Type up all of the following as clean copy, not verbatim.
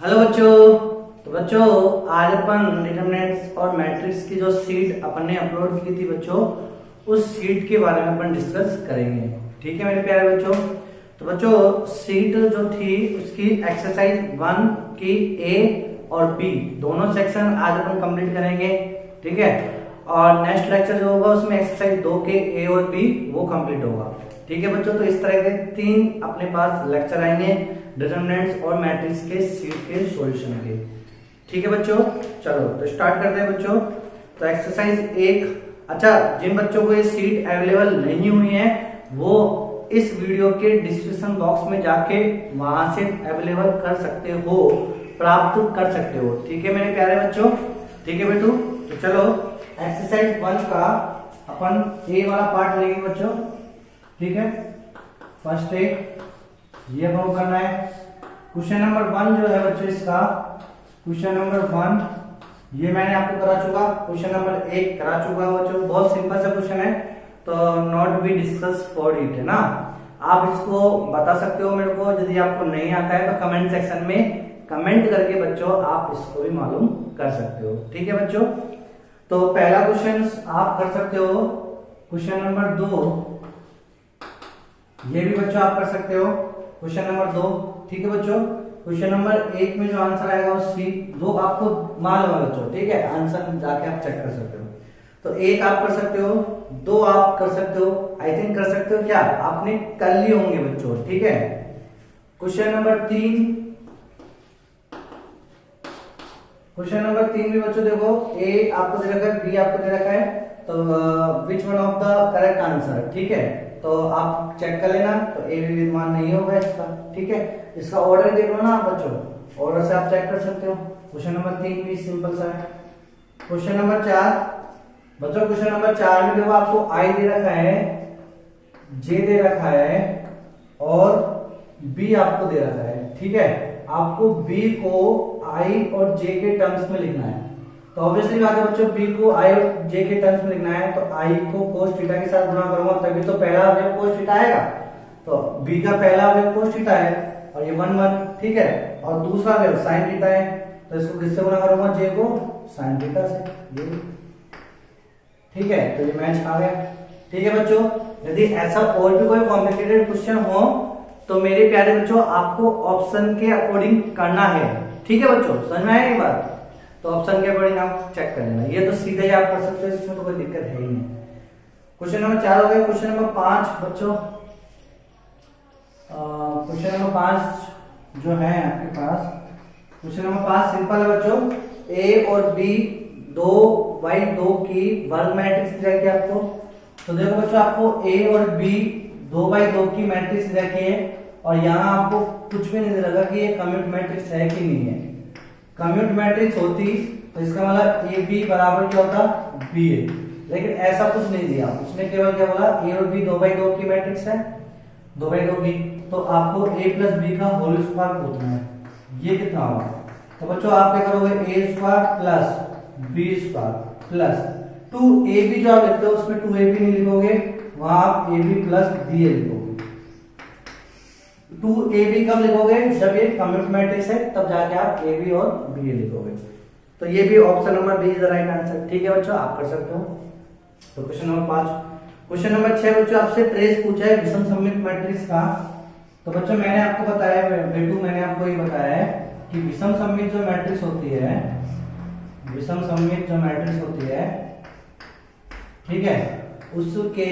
Hello बच्चों। तो बच्चों आज अपन डिटरमिनेंट्स और मैट्रिक्स की जो सीट अपन ने अपलोड की थी बच्चों, उस सीट के बारे में अपन डिस्कस करेंगे। ठीक है मेरे प्यारे बच्चों। तो बच्चों सीट जो थी उसकी एक्सरसाइज 1 की ए और बी दोनों सेक्शन आज अपन कंप्लीट करेंगे। ठीक है, और नेक्स्ट लेक्चर जो होगा उसमें एक्सरसाइज 2 के ए और बी वो कंप्लीट होगा। ठीक है बच्चों, तो इस तरह के 3 अपने पास लेक्चर आएंगे डिटरमिनेंट्स और मैट्रिक्स के सीट के सॉल्यूशन के। ठीक है बच्चों, चलो तो स्टार्ट करते हैं बच्चों। तो एक्सरसाइज 1, अच्छा जिन बच्चों को ये सीट अवेलेबल नहीं हुई है वो इस वीडियो के डिस्क्रिप्शन बॉक्स में जाके वहां से अवेलेबल कर सकते हो, प्राप्त कर सकते हो। ठीक है मेरे प्यारे बच्चों, ठीक है बेटू। तो चलो एक्सरसाइज 1 का अपन ए वाला पार्ट लेंगे बच्चों। ठीक है, फर्स्ट ए ये हम करना है। क्वेश्चन नंबर 1 जो है बच्चों इसका, क्वेश्चन नंबर 1 ये मैंने आपको करा चुका, क्वेश्चन नंबर 1 करा चुका बच्चों। बहुत सिंपल सा क्वेश्चन है, तो not be discuss for it है ना। आप इसको बता सकते हो मेरे को, यदि आपको नहीं आता है तो कमेंट सेक्शन में कमेंट करके बच्चों आप इसको भी मालूम कर सकते हो। ठीक है बच्चों, तो पहला क्वेश्चन आप कर सकते हो। क्वेश्चन नंबर 2 ये भी बच्चों आप कर सकते हो, क्वेश्चन नंबर 2। ठीक है बच्चों, क्वेश्चन नंबर 1 में जो आंसर आएगा वो सी, दो आपको मालूम है बच्चों। ठीक है, आंसर जाके आप चेक कर सकते हो। तो 1 आप कर सकते हो, 2 आप कर सकते हो, आई थिंक कर सकते हो, क्या आपने कर लिए होंगे बच्चों। ठीक है, क्वेश्चन नंबर 3, क्वेश्चन नंबर 3 भी बच्चों देखो, ए आपको दे रखा है, बी आपको दे रखा है, तो which one of the correct answer. ठीक है, तो आप चेक कर लेना, तो ए भी विद्यमान नहीं होगा इसका। ठीक है, इसका ऑर्डर देख लो ना बच्चों, ऑर्डर से आप चेक कर सकते हो। क्वेश्चन नंबर 3 भी सिंपल सा है। क्वेश्चन नंबर 4 बच्चों, क्वेश्चन नंबर 4 में देखो आपको आई दे रखा है, जे दे रखा है और बी आपको दे रखा है। ठीक है, आपको बी को आई और जे के टर्म्स में लिखना है। तो ऑब्वियसली बात है बच्चों, बी को आई और जे के टर्म्स में लिखना है, तो आई को कोस थीटा के साथ गुणा करूंगा तभी तो पहला अवयव कोस थीटा आएगा। तो बी का पहला अवयव कोस थीटा है और ये 1 1। ठीक है, और दूसरा अवयव साइन थीटा है, तो इसको किससे गुणा करूंगा, जे को साइन थीटा से। ये ठीक है, तो ये मैच आ गया। ठीक है बच्चों, यदि ऐसा और भी कोई कॉम्प्लिकेटेड क्वेश्चन हो तो मेरे प्यारे बच्चों आपको ऑप्शन के अकॉर्डिंग करना है। ठीक है बच्चों, समझ में आया ये बात, तो ऑप्शन के अकॉर्डिंग आप चेक कर लेना। ये तो सीधे ही आप कर सकते हो, इसमें तो कोई दिक्कत है ही नहीं। क्वेश्चन नंबर 4 हो गया। क्वेश्चन नंबर 5 बच्चों, क्वेश्चन नंबर 5 जो है आपके पास, क्वेश्चन नंबर 5 सिंपल है बच्चों। ए और बी 2/2 की वर्ग मैट्रिक्स दी रखी है आपको। तो देखो बच्चों, आपको ए और बी 2/2 की मैट्रिक्स दी रखी है और यहाँ आपको कुछ भी नहीं लगा कि ये कम्यूट मैट्रिक्स है कि नहीं है। कम्यूट मैट्रिक्स होती तो इसका मतलब ए बी बराबर क्या होता, बी ए, लेकिन ऐसा कुछ नहीं दिया। उसने केवल क्या बोला, ए और बी 2/2 की मैट्रिक्स है, 2/2 की, तो आपको a प्लस बी का होल स्क्वायर पूछना है। ये कितना होगा, तो बच्चों आप क्या करोगे, a square plus B square plus 2ab जो आप लिखते हो उसमें 2ab नहीं लिखोगे, वहां आप ab प्लस ba लिखोगे। 2ab कब लिखोगे, जब ये कम्यूट मैट्रिक्स है तब जाके आप ab और ba लिखोगे। तो ये भी option number B is the right answer. ठीक है बच्चों, आप कर सकते हो। तो क्वेश्चन नंबर 5। क्वेश्चन नंबर 6 बच्चों आपसे ट्रेस पूछा है विषम सममित मैट्रिक्स का। तो बच्चों मैंने आपको बताया बेटू, मैंने आपको ये बताया है कि विषम सममित जो मैट्रिक्स होती है, विषम सममित जो मैट्रिक्स होती है, ठीक है, उसके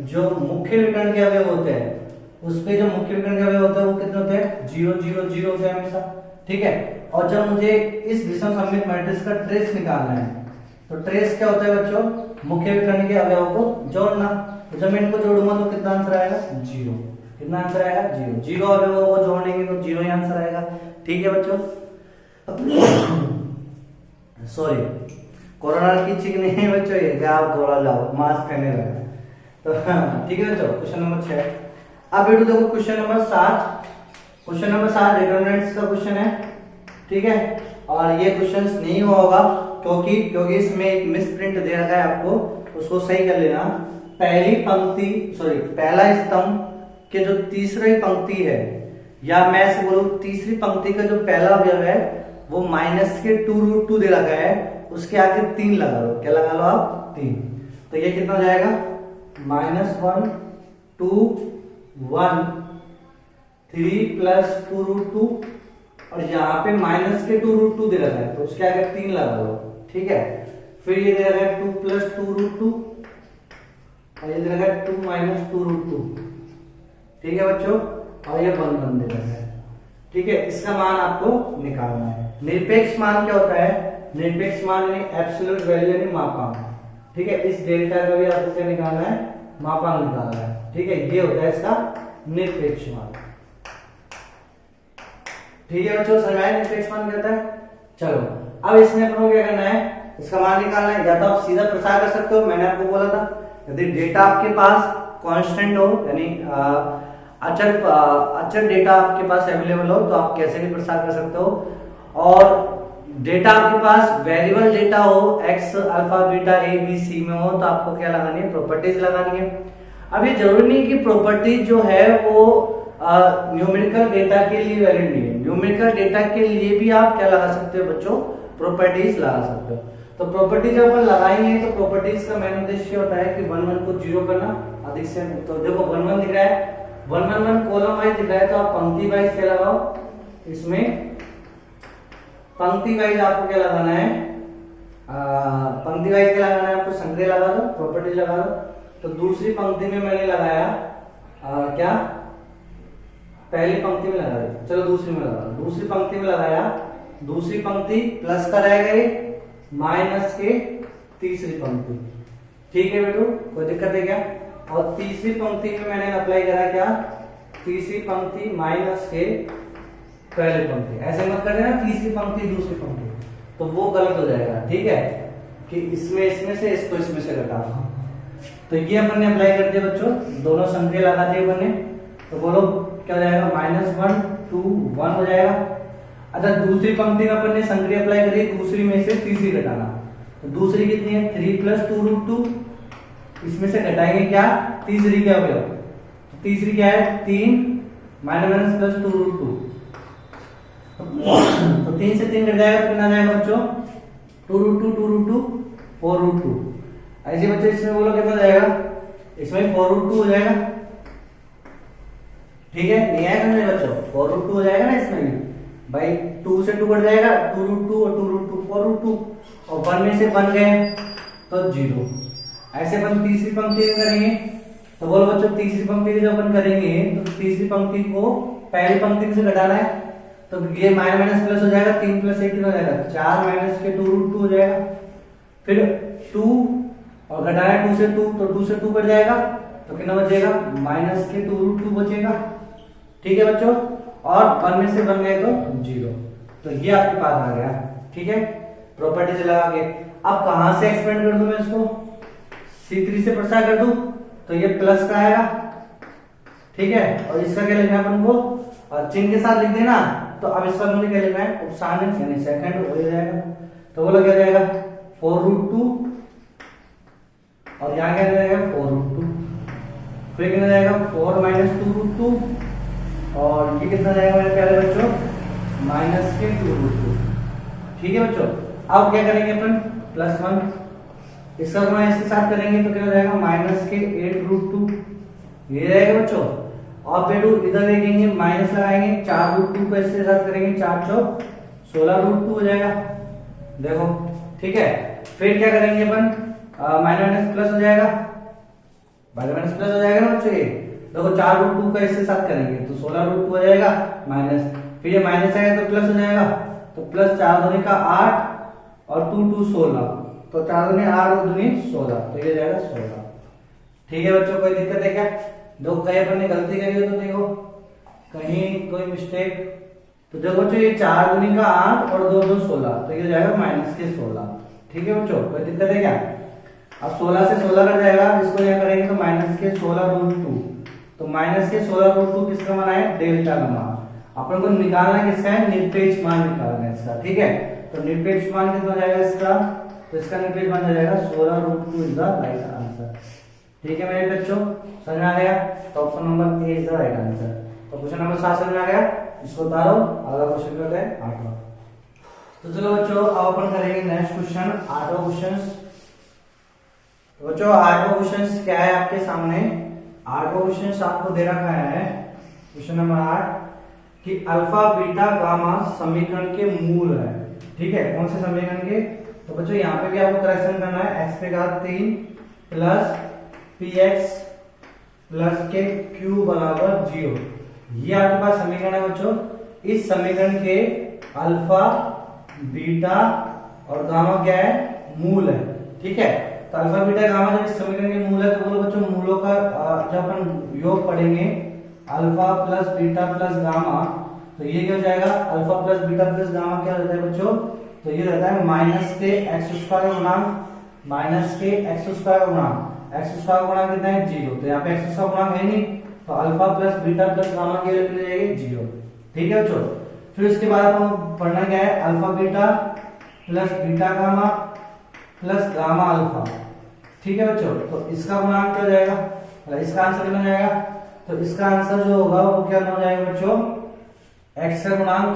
जो मुख्य विकर्ण के अवयव होते हैं, उसके जो मुख्य विकर्ण के अवयव होते हैं वो कितने होते हैं, 0 0 0 होते हैं हमेशा। ठीक है, और जब मुझे इस विषम सममित मैट्रिक्स का ट्रेस निकालना है, तो ट्रेस क्या होता है बच्चों, मुख्य विकर्ण के अवयव को जोड़ना। तो जब मैं इनको जोड़ूंगा तो कितना आंसर आएगा, 0। कितना आंसर आएगा, 0। 0 अवयवों को जोड़ेंगे तो 0 ही आंसर आएगा। ठीक है बच्चों, सॉरी कोरोना की चीख नहीं है बच्चों, ये आप दौड़ा जाओ, मास्क पहने रहे। तो ठीक है बच्चों, क्वेश्चन नंबर 6। अब बेटू देखो question number 7। Question number 7 determinants का क्वेश्चन है। ठीक है, और ये क्वेश्चन नहीं हुआ होगा क्योंकि इसमें एक मिस प्रिंट दे रखा है आपको, उसको सही कर लेना। पहली पंक्ति, सॉरी पहला स्तंभ के जो तीसरी पंक्ति है या मैं ऐसे बोलूं तीसरी पंक्ति का जो पहला अवयव है वो माइनस के 2√2 दे रखा है, उसके आगे 3 लगा लो। क्या लगा लो आप? 3। तो ये कितना हो जाएगा? -1 2 1 3 प्लस 2√2 और यहाँ पे माइनस के 2√2 दे रखा है तो उसके आगे 3 लगा लो। ठीक है, फिर ये दे रखा है 2 प्लस 2√2 और ये दे रखा है 2 माइनस 2√2। ठीक है बच्चों, और ये 1 दे रखा है। ठीक है, इसका मान आपको निकालना है। निरपेक्ष मान क्या होता है? निरपेक्ष मान यानी एब्सोल्यूट वैल्यू यानी मापांक। ठीक है, इस डेल्टा का भी आपको क्या निकालना है? मापांक निकालना है। ठीक है, ये होता है इसका निरपेक्ष मान। ठीक है बच्चों, समझ आया निरपेक्ष मान क्या होता है? चलो अब इसमें अपन को क्या करना है? इसका मान निकालना है। या तो आप सीधा प्रसार कर सकते हो, मैंने आपको बोला था यदि डेटा आपके पास कांस्टेंट हो यानी अचर डेटा आपके पास अवेलेबल हो तो आप कैसे भी प्रसार कर सकते हो। और डेटा आपके पास वेरिएबल डेटा हो, X alpha beta A B C में हो तो आपको क्या लगानी है? प्रॉपर्टीज लगानी है। अब ये जरूरी नहीं कि प्रॉपर्टीज जो है वो न्यूमेरिकल डेटा के लिए वैलिड नहीं है। न्यूमेरिकल डेटा के लिए भी आप क्या लगा सकते हो बच्चों? प्रॉपर्टीज लगा सकते हो। तो प्रॉपर्टीज जब अपन लगाएंगे तो प्रॉपर्टीज का मेन उद्देश्य होता है कि 1 1 को 0 करना, अधिक से। तो देखो 1 1 दिख रहा है, 1 1 1 कॉलम वाइज दिख रहा है तो आप पंक्ति वाइज क्या लगाओ? इसमें पंक्ति वाइज आपको क्या लगाना है? पंक्ति वाइज क्या लगाना है आपको? संग्रह लगा दो, प्रॉपर्टीज लगा दो। तो दूसरी पंक्ति में मैंने लगाया क्या? पहली पंक्ति में लगा दिया, चलो दूसरी में लगा दो। दूसरी पंक्ति में लगाया, दूसरी पंक्ति प्लस का रहेगा ये, माइनस के तीसरी पंक्ति। ठीक है बेटू, कोई दिक्कत है क्या? और तीसरी पंक्ति में मैंने अप्लाई करा क्या? तीसरी पंक्ति माइनस के पहली पंक्ति। ऐसे मत कर देना तीसरी पंक्ति दूसरी पंक्ति, तो वो गलत हो जाएगा। ठीक है, कि इसमें से इसको इसमें से घटा। तो ये अपन ने अप्लाई कर दिया बच्चों, दोनों संख्या लगा दिए अपन ने। तो बोलो क्या हो जाएगा? -1 2 1 हो जाएगा। अच्छा, दूसरी पंक्ति में अपन ने संख्या अप्लाई करी, दूसरी में से तीसरी घटाना। तो दूसरी कितनी है? 3 प्लस 2√2। इसमें से घटाएंगे क्या? तीसरी क्या हो? तो तीसरी क्या है? 3 माइनस प्लस 2√2। तो 3 से 3 घट जाएगा तो कितना जाएगा बच्चों? 2√2 4√2। ऐसे बच्चों इसमें बोलो कितना जाएगा? इसमें 4√2 हो जाएगा। ठीक है, नहीं आएगा नहीं बच्चों? 4√2 हो जाएगा ना इसमें भी भाई। 2 से 2 कट जाएगा, 2√2 और 2√2 4√2 और 1 में से 1 गए तो 0। ऐसे अपन तीसरी पंक्ति में करेंगे तो बोलो बच्चों तीसरी पंक्ति जो अपन करेंगे तो तीसरी पंक्ति को पहली पंक्ति से घटाना है। तो ये माइनस प्लस हो जाएगा, 3 प्लस 1 कितना हो जाएगा? 4 माइनस के 2√2 हो जाएगा। फिर 2 और घटाना है 2 से 2 तो 2 से 2 कट जाएगा तो कितना बचेगा? माइनस के 2√2 बचेगा। ठीक है बच्चों, और 1 में से 1 गए तो 0। तो ये आपके पास आ गया। ठीक है, प्रॉपर्टीज लगा के अब कहां से एक्सपेंड कर दूं मैं इसको? C3 से प्रसार कर दूं तो ये प्लस का आएगा। ठीक है, और इसका क्या लिखना है अपन को? और चिन्ह के साथ लिख देना। तो अब इसका मुझे क्या लिखना है? उपसारण यानी सेकंड हो जाएगा। तो बोलो क्या जाएगा? 4√2 और यहाँ क्या जाएगा? 4√2। फिर कितना जाएगा? 4 माइनस 2√2 और ये कितना जाएगा मेरे प्यारे बच्चों? माइनस के 2√2। ठीक है बच्चों, अब क्या करेंगे अपन? +1 इसका गुणा इसके साथ करेंगे तो क्या हो जाएगा? माइनस के 8√2 ये रहेगा बच्चों। और बेटू इधर देखेंगे माइनस लगाएंगे, 4√2 को इसके साथ करेंगे, 4 चौक 16√2 हो जाएगा। देखो ठीक है, फिर क्या करेंगे अपन? माइनस प्लस हो जाएगा, माइनस प्लस हो जाएगा ना बच्चों। ये देखो 4√2 का इसके साथ करेंगे तो 16√2 हो जाएगा माइनस, फिर ये माइनस आएगा तो प्लस हो जाएगा। तो प्लस 4 दूनी का 8 और 2 2 16, तो 4 दूनी 8 और दूनी 16, तो ये जाएगा 16। ठीक है बच्चों, कोई दिक्कत है क्या? दो कहीं अपन ने गलती करी हो तो देखो कहीं कोई मिस्टेक। तो देखो बच्चों ये 4 दूनी का 8 और 2 2 16, तो ये जाएगा माइनस के 16। ठीक है बच्चों, कोई दिक्कत है क्या? अब 16 से 16 कट जाएगा, इसको यहाँ करेंगे तो माइनस के 16√2। तो माइनस के 16√2 किसका मान है? डेल्टा का मान। अपन को निकालना किसका है? निरपेक्ष मान निकालना है इसका। ठीक है, तो निरपेक्ष मान कितना हो जाएगा इसका? तो इसका निरपेक्ष मान हो जाएगा 16√2 इज द राइट आंसर। ठीक है मेरे बच्चों, समझ में आ गया? तो option number A is the right answer. तो क्वेश्चन नंबर 7 समझ में आ गया, इसको उतारो, अगला क्वेश्चन करते हैं 8वां। तो चलो बच्चों अब अपन करेंगे नेक्स्ट क्वेश्चन 8वां क्वेश्चन। तो बच्चों 8वां क्वेश्चन क्या है आपके सामने, 8वां क्वेश्चन आपको दे रखा है क्वेश्चन नंबर 8 कि अल्फा बीटा गामा समीकरण के मूल है। ठीक है, कौन से समीकरण के? तो बच्चों यहाँ पे भी आपको करेक्शन करना है, x पे घात 3 प्लस px प्लस के क्यू बराबर 0। ये आपके पास समीकरण है बच्चों। इस समीकरण के अल्फा बीटा और गामा क्या है? मूल है। ठीक है, तो अल्फा बीटा गामा जब इस समीकरण के मूल है तो बोलो बच्चों मूलों का जब अपन योग पढ़ेंगे alpha plus beta plus gamma, तो ये क्या हो जाएगा? Alpha plus beta plus gamma क्या रहता है बच्चों? तो ये रहता है माइनस के एक्स स्क्वायर का गुणांक, माइनस के एक्स स्क्वायर का गुणांक। एक्स स्क्वायर का गुणांक कितना है? 0। तो यहाँ पे एक्स स्क्वायर गुणांक है नहीं, तो alpha plus beta plus gamma की वैल्यू मिल जाएगी 0। ठीक है बच्चों, फिर उसके बाद आपको पढ़ना क्या है? Alpha beta plus beta gamma plus gamma alpha. ठीक है बच्चों, तो इसका गुणांक क्या हो जाएगा? इसका आंसर कितना हो जाएगा? तो इसका आंसर जो होगा वो क्या हो जाएगा बच्चों? x का गुणांक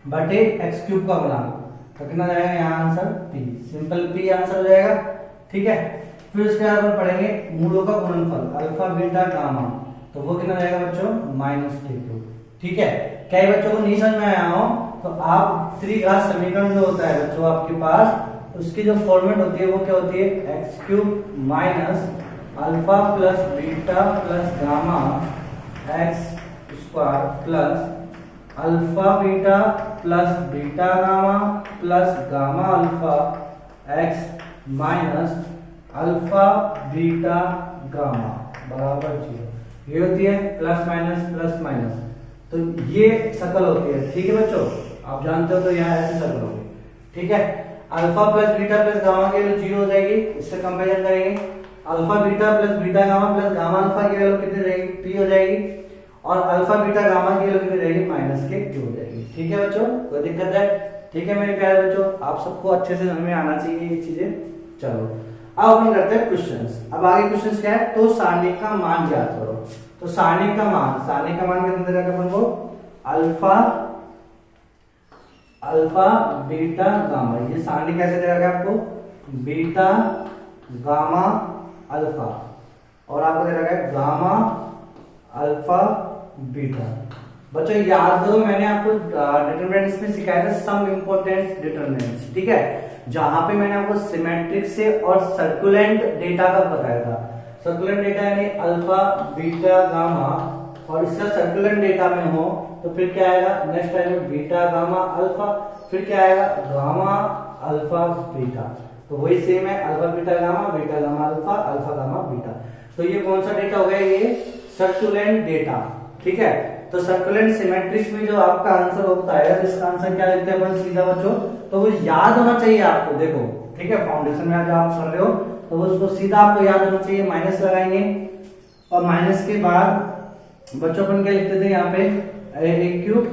बटे x क्यूब का गुणांक। तो कितना जाएगा यहाँ answer? p, simple p answer हो जाएगा। ठीक है, फिर उसके बाद अपन पढ़ेंगे मूलों का गुणनफल अल्फा बीटा गामा, तो वो कितना जाएगा बच्चों? माइनस के क्यूब। ठीक है, क्या ये बच्चों को नहीं समझ में आया हो तो आप त्रिघात समीकरण जो होता है बच्चों आपके पास, उसकी जो फॉर्मेट होती है वो क्या होती है? X cube minus alpha plus beta plus gamma x square plus alpha beta plus beta gamma plus gamma alpha x minus alpha beta gamma बराबर 0। ये होती है प्लस माइनस, तो ये शक्ल होती है। ठीक है बच्चों, आप जानते हो तो यहाँ ऐसी शक्ल होगी। ठीक है, alpha plus beta plus gamma की वैल्यू 0 हो जाएगी, इससे कंपेरिजन करेंगे। Alpha beta plus beta gamma plus gamma alpha की वैल्यू कितनी रहेगी? p हो जाएगी, और अल्फा बीटा गामा की वैल्यू कितनी रहेगी? माइनस के क्यू हो जाएगी। ठीक है बच्चों, कोई दिक्कत है? ठीक है मेरे प्यारे बच्चों, आप सबको अच्छे से समझ में आना चाहिए ये चीजें। चलो अब अपन करते हैं क्वेश्चंस। अब आगे क्वेश्चंस क्या है? तो सारणी का मान ज्ञात करो। तो सारणी का मान कितना दे रखा है अपन को? Alpha beta gamma. ये सारणी कैसे दे रखा है आपको? बीटा गामा अल्फा, और आपको दे रखा है गामा अल्फा बीटा। बच्चों याद करो मैंने आपको डिटरमिनेंट्स में सिखाया था सम इंपॉर्टेंट डिटरमिनेंट्स। ठीक है, जहां पे मैंने आपको सिमेट्रिक से और सर्कुलेंट डेटा का बताया था। सर्कुलेंट डेटा यानी अल्फा बीटा गामा, और इसका सर्कुलेंट डेटा में हो तो फिर क्या आएगा? नेक्स्ट आएगा बीटा गामा अल्फा, फिर क्या आएगा? Gamma alpha beta. तो वही सेम है, alpha beta gamma alpha gamma beta. तो ये कौन सा डेटा हो गया? ये सर्कुलेंट डेटा। ठीक है, तो सर्कुलेंट सिमेट्रिक में जो आपका आंसर होता है, इसका आंसर क्या लिखते हैं अपन सीधा बच्चों? तो वो याद होना चाहिए आपको। देखो ठीक है, फाउंडेशन में जो आप कर रहे हो तो वो उसको सीधा आपको याद होना चाहिए। माइनस लगाएंगे, और माइनस के बाद बच्चों अपन क्या लिखते थे यहाँ पे? A cube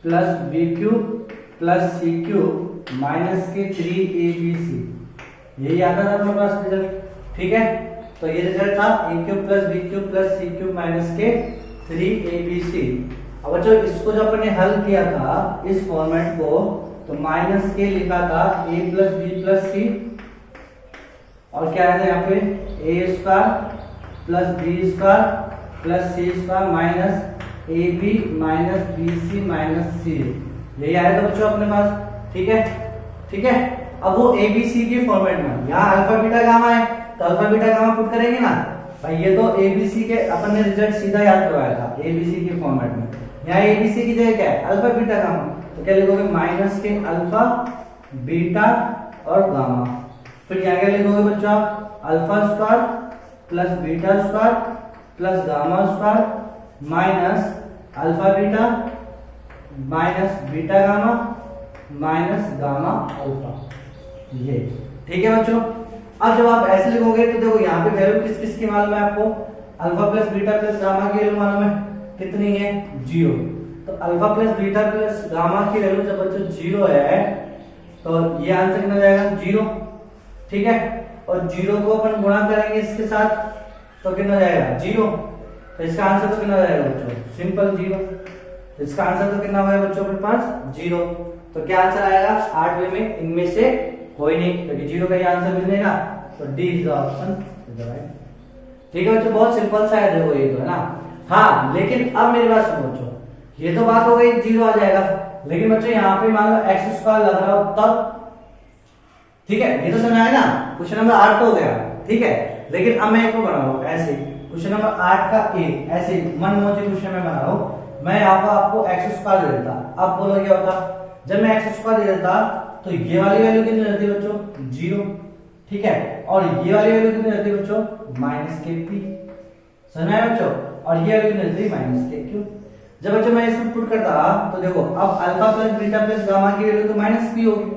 plus b cube plus c cube minus के 3abc, यही आता था अपने पास रिजल्ट। ठीक है, तो ये रिजल्ट था a cube plus b cube plus c cube minus के 3abc। अब बच्चों इसको जब अपन ने हल किया था इस फॉर्मेट को, तो माइनस के लिखा था a plus b plus c, और क्या है यहाँ पे? A square plus B square plus c square minus a b minus b c minus c, यही आया था बच्चों अपने पास। ठीक है, ठीक है, अब वो एबीसी के फॉर्मेट में यहाँ अल्फा बीटा गामा है, तो अल्फा बीटा गामा पुट करेंगे ना भाई। ये तो एबीसी के अपन ने रिजल्ट सीधा याद करवाया था एबीसी के फॉर्मेट में। यहाँ एबीसी की जगह क्या है? अल्फा बीटा गामा, तो क्या लिखोगे? माइनस के अल्फा बीटा और गामा। फिर यहाँ क्या लिखोगे बच्चों आप? Alpha square plus beta square plus gamma square minus alpha beta minus beta gamma minus gamma alpha, ये। ठीक है बच्चों, अब जब आप ऐसे लिखोगे तो देखो यहाँ पे वैल्यू किस किस की मालूम है आपको? Alpha plus beta plus gamma की वैल्यू मालूम है, कितनी है? 0। तो alpha plus beta plus gamma की वैल्यू जब बच्चों 0 है तो ये आंसर कितना जाएगा? 0। ठीक है, और 0 को अपन गुणा करेंगे इसके साथ तो कितना जाएगा? 0। तो तो इसका आंसर तो कितना हो जाएगा बच्चों, सिंपल 0। तो इसका आंसर तो कितना होगा बच्चों अपने पास 0। तो क्या आंसर आएगा 8वें में, इनमें से कोई नहीं, क्योंकि 0 का ही आंसर मिलेगा। तो D is the option right. ठीक है बच्चों, बहुत सिंपल सा है, देखो ये तो है ना। हाँ लेकिन अब मेरी बात सुनो बच्चों, ये तो बात हो गई 0 आ जाएगा, लेकिन बच्चों यहाँ पे मान लो एक्स स्क्वायर लग रहा हो तब, ठीक है ये तो समझ आया ना। क्वेश्चन नंबर 8 तो हो गया, ठीक है। लेकिन अब मैं एक को बना रहा हूँ ऐसे, क्वेश्चन नंबर 8 का ए ऐसे मन मौजी क्वेश्चन में बना रहा हूँ। मैं यहाँ पर आपको एक्स स्क्वायर दे देता, अब बोलो क्या होता, जब मैं एक्स स्क्वायर दे देता तो ये वाली वैल्यू कितनी रहती है बच्चों, 0, ठीक है। और ये वाली वैल्यू कितनी रहती है बच्चों, माइनस के पी, समझ आया बच्चों। और ये वैल्यू कितनी रहती है, माइनस के क्यू। जब बच्चों मैं इसमें पुट करता तो देखो अब alpha plus beta plus gamma की वैल्यू तो माइनस पी होगी।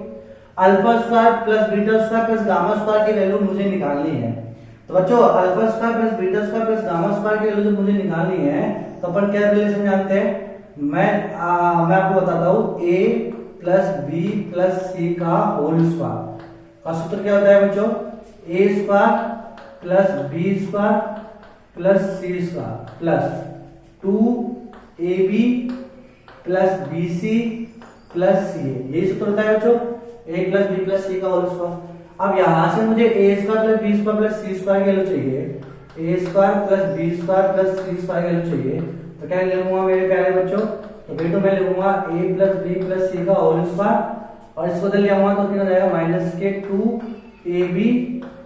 Alpha square plus beta square plus gamma square की वैल्यू मुझे निकालनी है। तो बच्चों alpha square plus beta square plus gamma square की वैल्यू जब मुझे निकालनी है तो अपन क्या रिलेशन जानते हैं, मैं आपको बताता हूँ a plus b plus c का होल स्क्वायर का सूत्र क्या होता है बच्चों, a square plus B square plus c square plus 2ab plus bc plus c, यही सूत्र होता है बच्चों, a plus b plus c का होल स्क्वायर। अब यहां से मुझे a square plus B square plus c square की वैल्यू चाहिए, a square plus B square plus c square की वैल्यू चाहिए। तो क्या लिखूंगा मेरे प्यारे बच्चों, तो बेटो मैं लिखूंगा a plus b plus c का होल स्क्वायर और इसको लिया हुआ तो कितना हो जाएगा माइनस के 2ab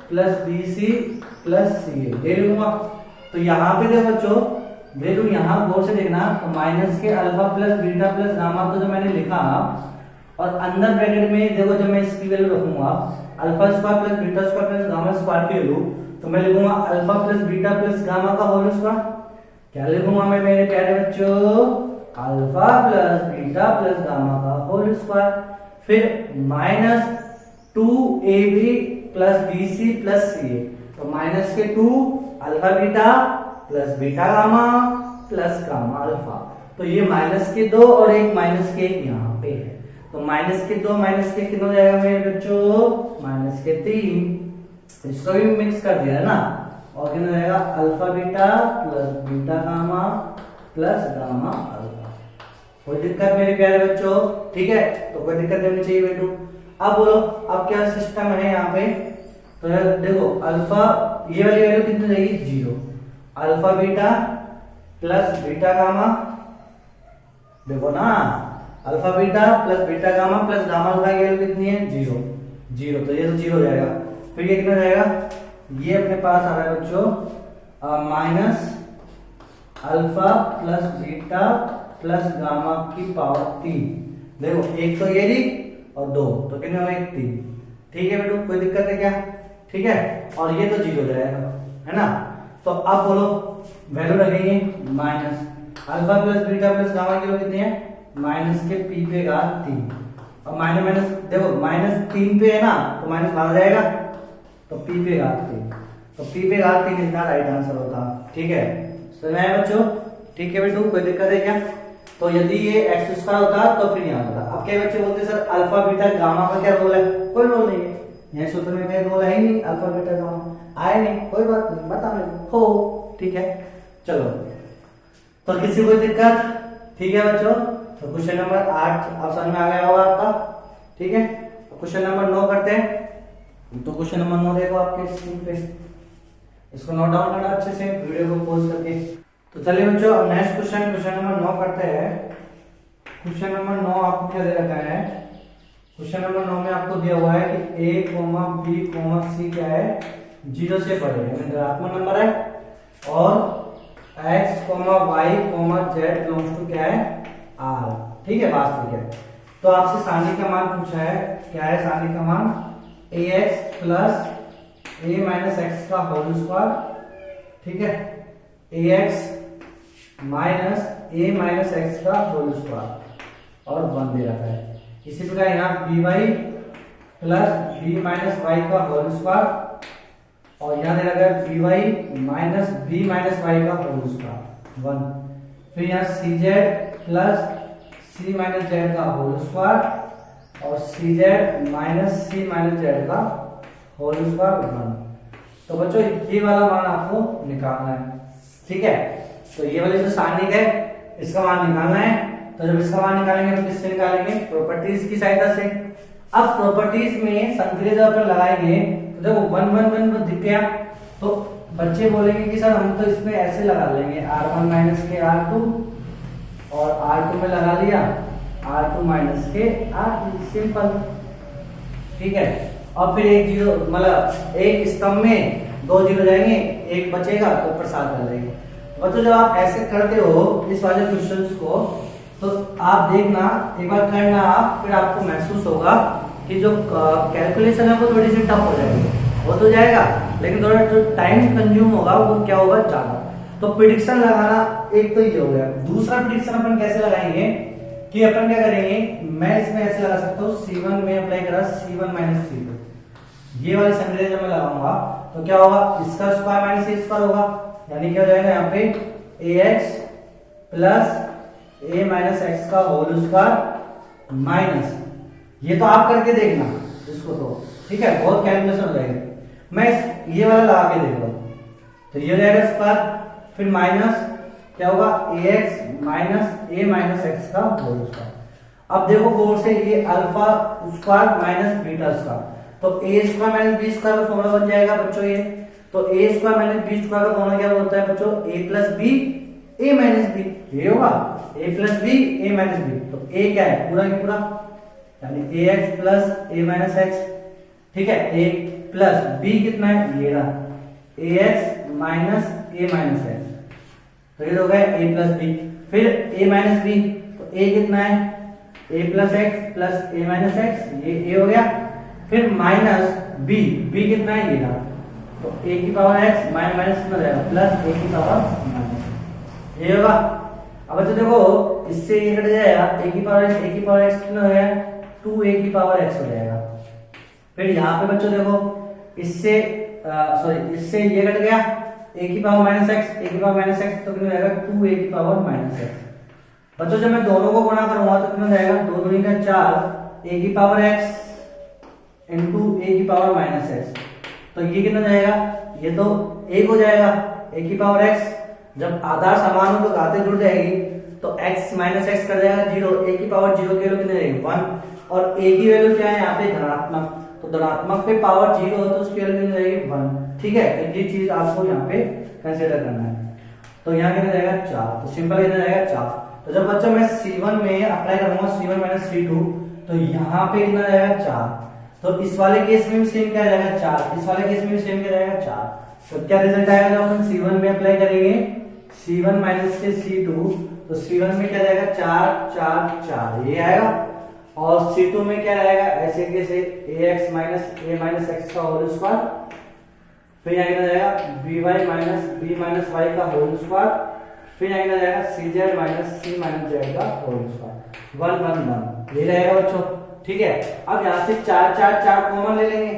प्लस bc प्लस सी ये लिखूंगा। तो यहाँ पे देखो बच्चों, बेटो यहाँ गौर से देखना, तो माइनस के alpha plus beta plus gamma तो जो मैंने लिखा और अंदर ब्रैकेट में देखो जब मैं इसकी वैल्यू रखूंगा alpha square plus beta square plus gamma square की वैल्यू, तो मैं लिखूंगा alpha plus beta plus gamma का होल स्क्वायर। क्या लिखूंगा मैं मेरे प्यारे बच्चों, alpha plus beta plus gamma का होल स्क्वायर, फिर minus 2ab plus bc plus c, तो माइनस के 2 alpha beta plus beta gamma plus gamma alpha. तो ये माइनस के 2 और एक माइनस के 1 यहाँ पे है, तो माइनस के 2 माइनस के कितना हो जाएगा मेरे बच्चों, माइनस के 3, इसको भी मिक्स कर दिया है ना, और कितना हो जाएगा alpha beta plus beta gamma plus gamma alpha. कोई दिक्कत मेरे प्यारे बच्चों, ठीक है, तो कोई दिक्कत नहीं चाहिए बेटू। अब बोलो अब क्या सिस्टम है यहाँ पे, तो देखो अल्फा ये वाली वैल्यू कितनी रहेगी 0, alpha beta plus beta gamma, देखो ना alpha beta plus beta gamma plus gamma alpha की वैल्यू कितनी है 0, 0, तो ये तो 0 हो जाएगा। फिर ये कितना जाएगा, ये अपने पास आ रहा है बच्चों minus alpha plus beta plus gamma की पावर 3, देखो एक तो ये ली और 2, तो कितने हो गए 3, ठीक है बेटू, कोई दिक्कत है क्या, ठीक है। और ये तो 0 जाएगा है ना। तो अब बोलो वैल्यू लगेगी minus alpha plus beta plus gamma की वैल्यू कितनी है, माइनस के पी पे घात 3, और माइनस माइनस देखो माइनस 3 पे है ना, तो माइनस भाग जाएगा, तो पी पे घात 3, तो पी पे घात 3 इसका राइट आंसर होता, ठीक है। समझ आया बच्चों, ठीक है बेटू, कोई दिक्कत है क्या। तो यदि ये एक्स स्क्वायर होता तो फिर यहाँ होता। अब क्या बच्चे बोलते सर अल्फा बीटा गामा का क्या रोल है, कोई रोल नहीं है, यह सूत्र में कोई रोल है ही नहीं, अल्फा बीटा गामा आए नहीं, कोई बात नहीं, बता हो, ठीक है। चलो तो किसी कोई दिक्कत, ठीक है बच्चों। तो क्वेश्चन नंबर 8 अब समझ में आ गया होगा आपका, ठीक है। क्वेश्चन नंबर 9 करते हैं। तो क्वेश्चन नंबर 9 देखो आपके स्क्रीन पे, इसको नोट डाउन करना अच्छे से वीडियो को पॉज करके। तो चलिए बच्चों अब नेक्स्ट क्वेश्चन, क्वेश्चन नंबर 9 करते हैं। क्वेश्चन नंबर 9 आपको क्या दे रखा है, क्वेश्चन नंबर 9 में आपको दिया हुआ है कि a, b, c क्या है 0 से बड़े है, धनात्मक नंबर है, और x, y, z belongs to क्या है r, ठीक है, वास्तविक है। तो आपसे सारणी का मान पूछा है, क्या है सारणी का मान, ax plus a minus X का होल स्क्वायर, ठीक है, ax minus a minus X का होल स्क्वायर और 1 दे रखा है। इसी प्रकार यहाँ by plus b minus Y का होल स्क्वायर, और यहाँ दे रखा है by minus b minus Y का होल स्क्वायर 1। फिर यहाँ cz plus c minus z का होल स्क्वायर और cz minus c minus z का होल स्क्वायर 1। तो बच्चों ये वाला मान आपको निकालना है, ठीक है। तो ये वाली जो सारणिक है इसका मान निकालना है। तो जब इसका मान निकालेंगे तो किससे निकालेंगे, प्रॉपर्टीज की सहायता से। अब प्रॉपर्टीज में संक्रिया जब अपन लगाएंगे तो देखो 1 1 1 दिख गया, तो बच्चे बोलेंगे कि सर हम तो इसमें ऐसे लगा लेंगे r1 माइनस के r2 और r2 में लगा लिया r2 माइनस के r3, सिंपल, ठीक है। और फिर एक जीरो, मतलब एक स्तंभ में 2 जीरो जाएंगे, एक बचेगा तो प्रसाद कर लेंगे। बच्चों जब आप ऐसे करते हो इस वाले क्वेश्चंस को, तो आप देखना एक बार करना आप, फिर आपको महसूस होगा कि जो कैलकुलेशन है वो थोड़ी सी टफ हो जाएगी, हो तो जाएगा लेकिन थोड़ा जो टाइम कंज्यूम होगा वो क्या होगा, ज्यादा। तो प्रिडिक्शन लगाना एक तो ये हो गया। दूसरा प्रिडिक्शन अपन कैसे लगाएंगे कि अपन क्या करेंगे, मैं इसमें ऐसे लगा सकता हूँ C1 में अप्लाई करा C1 माइनस C2, ये वाली संक्रिया जब मैं लगाऊंगा तो क्या होगा, इसका स्क्वायर माइनस ए स्क्वायर होगा, यानी क्या हो जाएगा यहाँ पे ax plus a minus X का होल स्क्वायर माइनस, ये तो आप करके देखना इसको, तो ठीक है बहुत कैलकुलेशन हो जाएगी। मैं ये वाला लगा के देख रहा हूँ, तो ये हो जाएगा स्क्वायर, फिर माइनस क्या होगा ax minus a minus X का होल स्क्वायर। अब देखो गौर से, ये alpha square minus beta square, तो a square minus B square का फॉर्मूला बन जाएगा बच्चों ये। तो a square minus B square का फॉर्मूला क्या होता है बच्चों, a plus B a minus B, ये होगा a plus B a minus B. तो a क्या है, पूरा की पूरा, यानी ax plus a minus x, ठीक है। a प्लस b कितना है, ये रहा ax minus a minus x, तो ये हो गया a प्लस बी। फिर a माइनस बी, तो a कितना है, a plus x plus a minus x, ये a हो गया। फिर माइनस b, b कितना है, ये रहा, तो a की पावर x माइनस कितना रहेगा, प्लस a की पावर माइनस, ये होगा। अब तो देखो इससे ये कट जाएगा, a की पावर x, a की पावर x कितना हो जाएगा, 2a की पावर x हो जाएगा। फिर यहाँ पे बच्चों देखो इससे सॉरी इससे ये कट गया, a की पावर माइनस एक्स, a की पावर माइनस एक्स, तो कितना जाएगा 2a की पावर माइनस एक्स। बच्चों जब मैं दोनों को गुणा करूंगा तो कितना जाएगा, 2 दूनी का 4, a की पावर x इंटू a की पावर माइनस एक्स, तो ये कितना जाएगा, ये तो 1 हो जाएगा, a की पावर x, जब आधार समान हो तो घातें जुड़ जाएगी, तो x माइनस एक्स कर जाएगा 0, a की पावर 0 की वैल्यू कितनी रहेगी 1, और a की वैल्यू क्या है यहाँ पे धनात्मक, तो धनात्मक पे पावर 0 हो तो उसकी वैल्यू कितनी रहेगी 1, ठीक है। तो ये चीज आपको यहाँ पे कंसीडर करना है। तो यहाँ कितना जाएगा 4, तो सिंपल कितना जाएगा 4। तो जब बच्चों मैं C1 में अप्लाई करूंगा C1 माइनस C2, तो यहाँ पे कितना जाएगा 4, तो इस वाले केस में भी सेम क्या जाएगा 4, इस वाले केस में भी सेम क्या जाएगा 4। तो क्या रिजल्ट आएगा जब अपन C1 में अप्लाई करेंगे C1 माइनस से C2, तो C1 में क्या जाएगा 4 4 4, ये आएगा, और C2 में क्या रहेगा ऐसे कैसे ax minus a minus X का होल स्क्वायर, फिर यहाँ कितना जाएगा by minus b minus y का होल स्क्वायर, फिर यहाँ कितना जाएगा cz minus c minus z का होल स्क्वायर, 1 1 1, ये रहेगा बच्चों, ठीक है। अब यहाँ से 4 4 4 कॉमन ले लेंगे,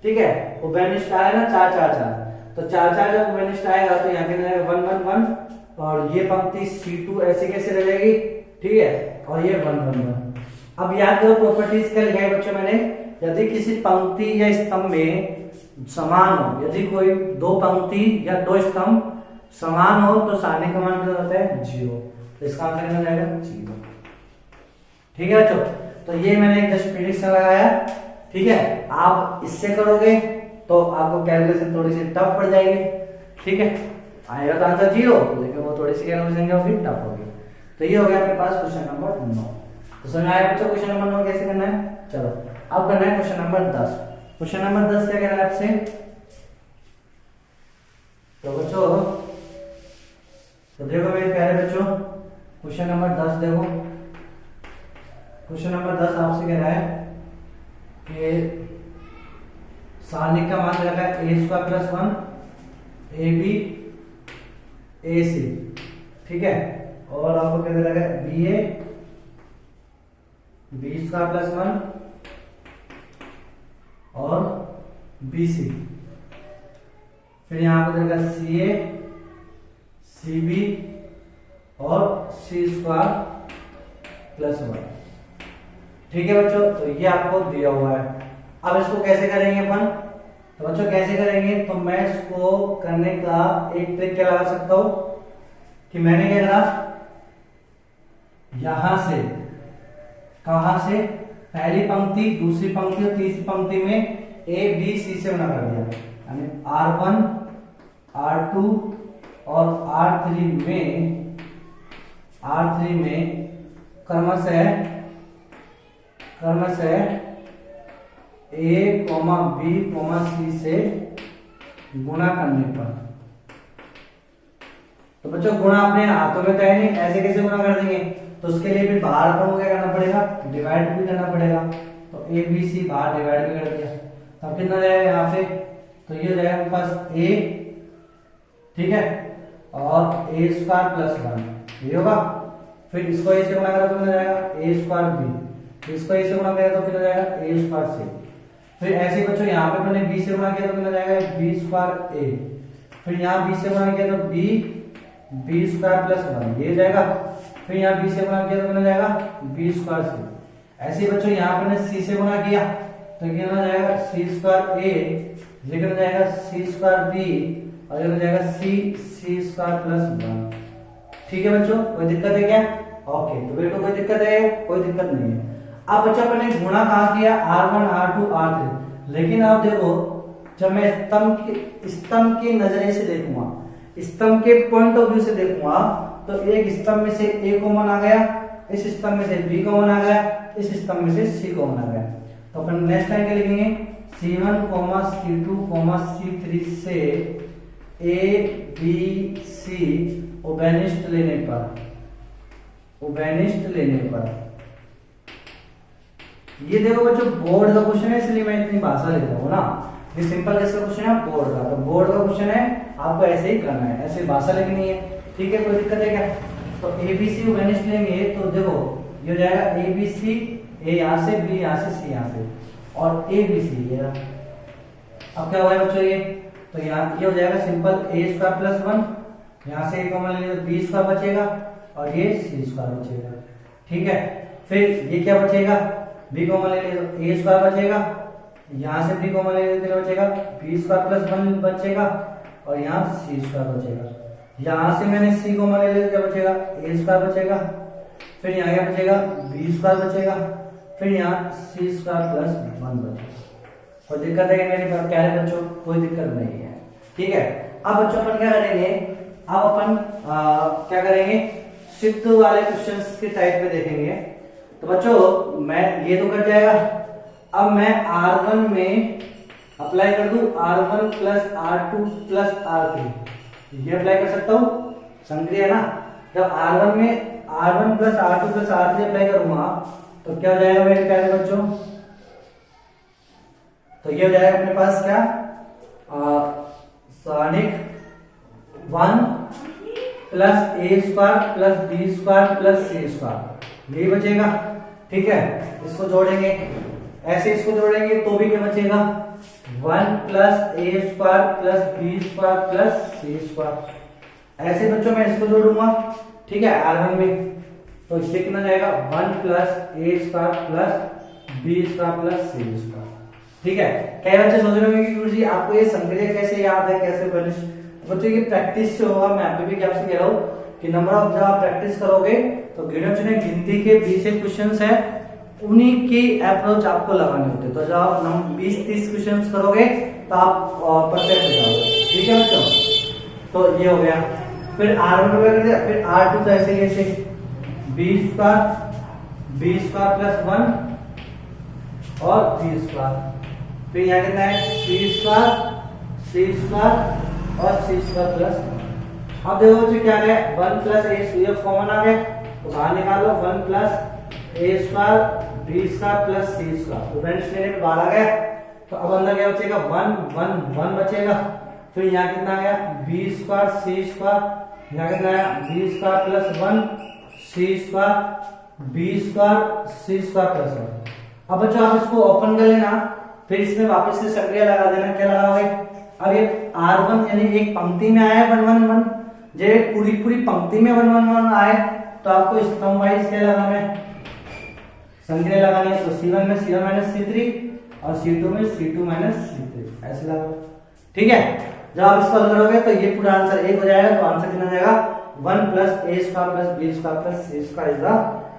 ठीक है, वो बेनिस्ट आया ना 4 4 4, तो 4 4 जब बेनिस्ट आएगा तो यहाँ कितना जाएगा 1 1 1, और ये पंक्ति C2 ऐसे कैसे रह जाएगी, ठीक है, और ये 1 1 1। अब याद करो प्रॉपर्टीज क्या लिखा है बच्चों मैंने, यदि किसी पंक्ति या स्तंभ में समान हो, यदि कोई 2 पंक्ति या 2 स्तंभ समान हो तो सारणी का मान कितना होता है 0, तो इसका आंसर कितना जाएगा 0, ठीक है बच्चों। तो ये मैंने एक जस्ट प्रिडिक्शन लगाया, ठीक है। आप इससे करोगे तो आपको कैलकुलेशन थोड़ी सी टफ पड़ जाएगी, ठीक है, आएगा तो आंसर 0, लेकिन वो थोड़ी सी कैलकुलेशन क्या होगी, टफ होगी। तो ये हो गया आपके पास क्वेश्चन नंबर 9। तो समझ आया बच्चों क्वेश्चन नंबर 9 कैसे करना है। चलो अब करना है क्वेश्चन नंबर 10। क्वेश्चन नंबर 10 क्या कह रहा है आपसे, तो बच्चों तो देखो मेरे प्यारे बच्चों क्वेश्चन नंबर 10 देखो, क्वेश्चन नंबर 10 आपसे कह रहा है कि सारणिक का मान लगा है a square plus 1 ab ac, ठीक है, और आपको क्या लगा है ba b स्क्वायर प्लस 1 और bc, फिर यहाँ पर देगा ca cb और c स्क्वायर प्लस 1, ठीक है बच्चों। तो ये आपको दिया हुआ है। अब इसको कैसे करेंगे अपन, तो बच्चों कैसे करेंगे, तो मैं इसको करने का एक ट्रिक क्या लगा सकता हूं कि मैंने क्या करा, यहां से कहां से, पहली पंक्ति, दूसरी पंक्ति और तीसरी पंक्ति में ए बी सी से गुणा कर दिया, यानी R1 R2 और R3 में क्रमशः A, B, C से गुणा करने पर, तो बच्चों गुणा अपने हाथों में तो है नहीं, ऐसे कैसे गुणा कर देंगे, तो उसके लिए फिर बाहर अपन को क्या करना पड़ेगा, डिवाइड भी करना पड़ेगा। तो ए बी सी बाहर डिवाइड भी कर दिया, तब कितना जाएगा यहाँ पे, तो ये हो जाएगा मेरे पास ए, ठीक है, और ए स्क्वायर प्लस 1 ये होगा। फिर इसको ए से गुणा करो तो कितना जाएगा, ए स्क्वायर बी, इसको ए से गुणा करेगा तो कितना जाएगा, ए स्क्वायर सी। फिर ऐसे ही बच्चों यहाँ पे मैंने बी से गुणा किया तो कितना जाएगा, बी स्क्वायर ए। फिर यहाँ बी से गुणा किया तो बी स्क्वायर प्लस 1 ये जाएगा। फिर यहाँ बी से गुणा किया तो कितना जाएगा, बी स्क्वायर सी। ऐसे ही बच्चों यहाँ पे मैंने सी से गुणा किया तो कितना जाएगा, सी स्क्वायर ए, ये कितना जाएगा, सी स्क्वायर बी, और ये कितना जाएगा सी स्क्वायर प्लस 1। ठीक है बच्चों, कोई दिक्कत है क्या? ओके, तो बेटो कोई दिक्कत है? कोई दिक्कत नहीं है। अब बच्चों अपने गुणा कहाँ किया, R1 R2 R3, लेकिन अब देखो जब मैं स्तंभ की नजरिए से देखूंगा, स्तंभ के पॉइंट ऑफ व्यू से देखूंगा, तो एक स्तंभ में से ए कॉमन आ गया, इस स्तंभ में से बी कॉमन आ गया, इस स्तंभ में से सी कॉमन आ गया। तो अपन नेक्स्ट टाइम क्या लिखेंगे, C1, C2, C3 से ए बी सी उभयनिष्ठ लेने पर, ये देखो बच्चों बोर्ड का क्वेश्चन है इसलिए मैं इतनी भाषा लेता हूँ ना, ये सिंपल जैसा क्वेश्चन है बोर्ड का, तो बोर्ड का क्वेश्चन है आपको ऐसे ही करना है, ऐसे भाषा लिखनी है। ठीक है, कोई दिक्कत है क्या? तो ए बी सी उभयनिष्ठ लेंगे तो देखो ये हो जाएगा ए बी सी, ए यहाँ से, बी यहाँ से, सी यहाँ से, और ए बी सी ये। अब क्या होगा बच्चों ये, तो यहाँ ये हो जाएगा सिंपल ए स्क्वायर प्लस 1, यहाँ से ए कॉमन ले तो बी स्क्वायर बचेगा और ये सी स्क्वायर बचेगा। ठीक है, फिर ये क्या बचेगा, बी कॉमन ले तो ए स्क्वायर बचेगा, यहाँ से बी कॉमन ले तो बचेगा बी स्क्वायर प्लस 1 बचेगा, और यहाँ सी स्क्वायर बचेगा। यहाँ से मैंने सी कॉमन ले लिया, क्या बचेगा, ए स्क्वायर बचेगा, फिर यहाँ क्या बचेगा, बी स्क्वायर बचेगा, फिर यहाँ सी स्क्वायर प्लस 1 बचेगा। कोई दिक्कत है मेरे पास? क्या है बच्चों? कोई दिक्कत नहीं है। ठीक है, अब बच्चों अपन क्या करेंगे, अब अपन क्या करेंगे, सिद्ध वाले क्वेश्चंस के टाइप में देखेंगे। तो बच्चों मैं ये तो कर जाएगा, अब मैं R1 में अप्लाई कर दूं R1 plus R2 plus R3, ये अप्लाई कर सकता हूं, संक्रिय है ना। जब R1 में R1 plus R2 plus R3 apply करूंगा तो क्या हो जाएगा मेरे प्यारे बच्चों, तो ये हो जाएगा अपने पास क्या, सॉनिक 1 plus a square plus B square plus c square, यही बचेगा। ठीक है, इसको जोड़ेंगे, ऐसे इसको जोड़ेंगे तो भी क्या बचेगा, 1 plus a square plus B square plus c square. ऐसे बच्चों मैं इसको जोड़ूंगा, ठीक है, R1 में, तो इससे कितना जाएगा, 1 plus a square plus B square plus c square. ठीक है, कई बच्चे सोच रहे होंगे कि गुरुजी आपको ये संक्रिय कैसे याद है, कैसे बनिश, बच्चों ये प्रैक्टिस से होगा। मैं अभी भी क्या आपसे कह रहा हूँ कि नंबर ऑफ जब आप प्रैक्टिस करोगे तो गिनती के 20 क्वेश्चंस है, उन्हीं की अप्रोच आपको लगानी होती है। तो जब आप 20-30 क्वेश्चंस करोगे तो आप परफेक्ट हो जाओगे। ठीक है बच्चों, तो ये हो गया। फिर R1 वगैरह कर दिया, फिर R2 तो ऐसे ही ऐसे बी स्क्वायर प्लस 1 और बी स्क्वायर, फिर यहाँ कितना है, सी स्क्वायर और सी स्क्वायर प्लस 1। अब देखो बच्चों क्या है, 1 प्लस ए कॉमन आ गया तो बाहर निकालो, 1 plus a square B square plus c square, तो फ्रेंड्स लेने पे बाहर आ गया। तो अब अंदर क्या बचेगा, 1 बचेगा। फिर यहाँ कितना आ गया, बी स्क्वायर सी स्क्वायर, यहाँ कितना आया, बी स्क्वायर प्लस 1 सी square B square C square plus 1। अब बच्चों आप इसको ओपन कर लेना, फिर इसमें वापस से संक्रिया लगा देना। क्या लगाओगे, अब ये R1 यानी एक पंक्ति में आया 1 1 1, जब पूरी पंक्ति में 1 1 1 आए तो आपको स्तंभ वाइज क्या लगाना है, संक्रिया लगानी है। तो C1 में C1 माइनस C3 और C2 में C2 माइनस C3 ऐसे लगाओ। ठीक है, जब आप इसको हल करोगे तो ये पूरा आंसर 1 हो जाएगा, तो आंसर कितना जाएगा, 1 plus a square plus B square plus c square is the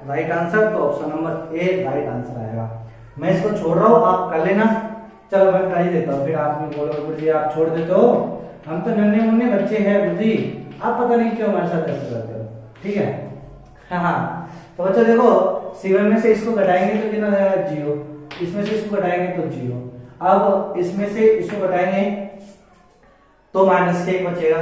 right answer. तो option number a right answer आएगा। मैं इसको छोड़ रहा हूँ, आप कर लेना। चलो मैं कर ही देता हूँ, फिर आप नहीं बोलोगे गुरुजी आप छोड़ देते हो, हम तो नन्हे मुन्ने बच्चे हैं गुरुजी, आप पता नहीं क्यों हमारे साथ ऐसे करते हो। ठीक है, हाँ। तो बच्चों देखो, C1 में से इसको घटाएंगे तो कितना जाएगा 0, इसमें से इसको घटाएंगे तो 0, अब इसमें से इसको घटाएंगे तो -1 बचेगा,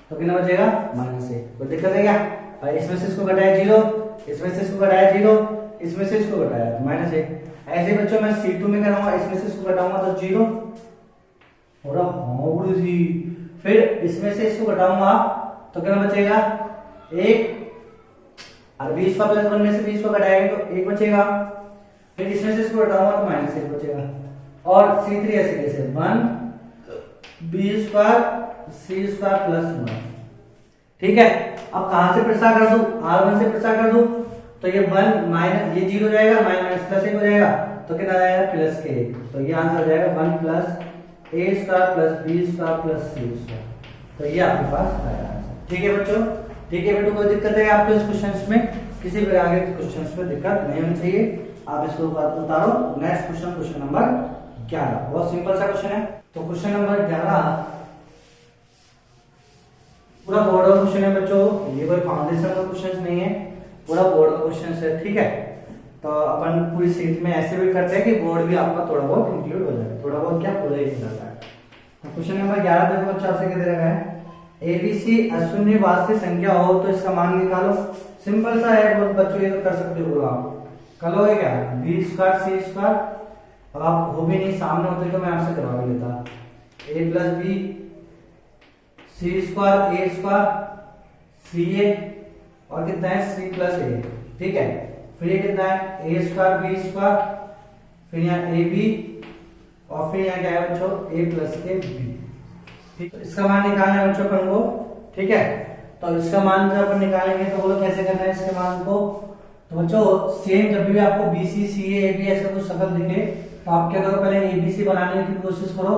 तो कितना बचेगा -1। कोई दिक्कत है क्या? और इसमें से इसको घटाया 0, इसमें से इसको घटाया 0, इसमें से इसको घटाया -1। ऐसे बच्चों मैं C2 में कराऊंगा, इसमें से इसको घटाऊंगा तो 0 और हाँ गुरुजी, फिर इसमें से इसको घटाऊंगा तो कितना बचेगा 1, और 20 का प्लस 1 में से 20 को घटाएंगे तो 1 बचेगा, फिर इसमें से इसको घटाऊंगा तो -1 बचेगा। और C3 ऐसे कैसे 1 b square c square plus 1। ठीक है, अब कहां से प्रसार कर दूं, R1 से प्रसार कर दूं तो ये 1 माइनस ये 0 जाएगा, माइनस प्लस 1 हो जाएगा तो कितना आएगा प्लस के 1। तो ये आंसर हो जाएगा 1 plus a square plus B square plus c square. तो ये आपके पास आया आंसर। ठीक है बच्चों, ठीक है बेटू, कोई दिक्कत है आपको इस क्वेश्चंस में? किसी भी आगे के क्वेश्चंस में दिक्कत नहीं होनी चाहिए, आप इसको उतारो। नेक्स्ट क्वेश्चन, क्वेश्चन नंबर 11, बहुत सिंपल सा क्वेश्चन है। तो क्वेश्चन नंबर 11 पूरा बोर्ड का क्वेश्चन है बच्चों, ये कोई फाउंडेशन का क्वेश्चन नहीं है, पूरा बोर्ड का क्वेश्चन है। ठीक है, तो अपन पूरी सीट में ऐसे भी करते हैं कि बोर्ड भी आपका थोड़ा बहुत इंक्लूड हो जाए, थोड़ा बहुत क्या पूरा ही जाता है। तो क्वेश्चन नंबर 11 देखो बच्चा आपसे क्या दे रखा है, ABC अशून्य वास्तविक संख्या हो तो इसका मान निकालो। सिंपल सा है बहुत बच्चों, ये तो कर सकते हो आप। करोगे क्या बी स्क्वायर सी स्क्वायर, अब आप हो भी नहीं, सामने होते तो मैं आपसे करवा भी लेता। a plus b c square a square c a और कितना है सी प्लस ए। ठीक है, फिर ये कितना है ए स्क्वायर बी स्क्वायर, फिर यहाँ ए बी और फिर यहाँ क्या है बच्चों ए प्लस के बी। ठीक, तो इसका मान निकालना है बच्चों अपन को। ठीक है, तो इसका मान जब अपन निकालेंगे तो बोलो कैसे करना है इसके मान को। तो बच्चों सेम जब भी आपको B C C A B ऐसा कुछ शक्ल दिखे तो आप क्या करो, पहले एबीसी बनाने की कोशिश करो।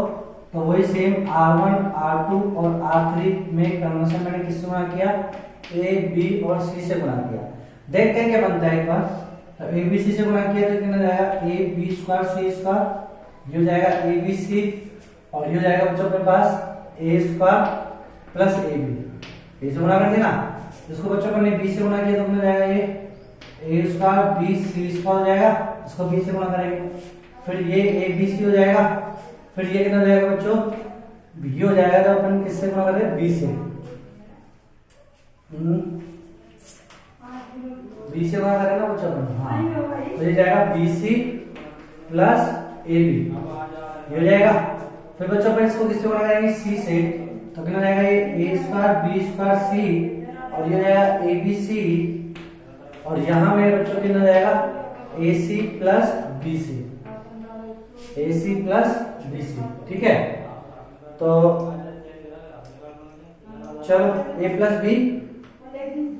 तो वही सेम R1 R2 और R3 में कन्वर्शन मैंने किससे गुणा किया, ए बी और सी से गुणा किया। देखते हैं क्या बनता है एक बार। तो ए बी सी से गुणा किया तो कितना जाएगा A B square C square, ये हो जाएगा ए बी सी, और ये हो जाएगा बच्चों के पास ए स्क्वायर प्लस ए बी, ए से गुणा कर देना। इसको बच्चों ने बी से गुणा किया तो कितना जाएगा ये ए स्क्वायर बी सी स्क्वायर हो जाएगा, इसको बी से गुणा करेंगे, फिर ये ए बी सी हो जाएगा, फिर ये कितना हो जाएगा बच्चों बी हो जाएगा। तो अपन किससे गुणा कर रहे हैं बी से, बी से गुणा करेंगे ना बच्चों अपन। हाँ, तो ये जाएगा B C plus A B, ये हो जाएगा। फिर बच्चों अपन इसको किससे गुणा करेंगे सी से, तो कितना जाएगा ये ए स्क्वायर बी स्क्वायर सी, और ये जाएगा ए बी सी, और यहां मेरे बच्चों कितना जाएगा ए सी प्लस बी सी, ए सी प्लस बी सी। ठीक है, तो चलो ए प्लस बी।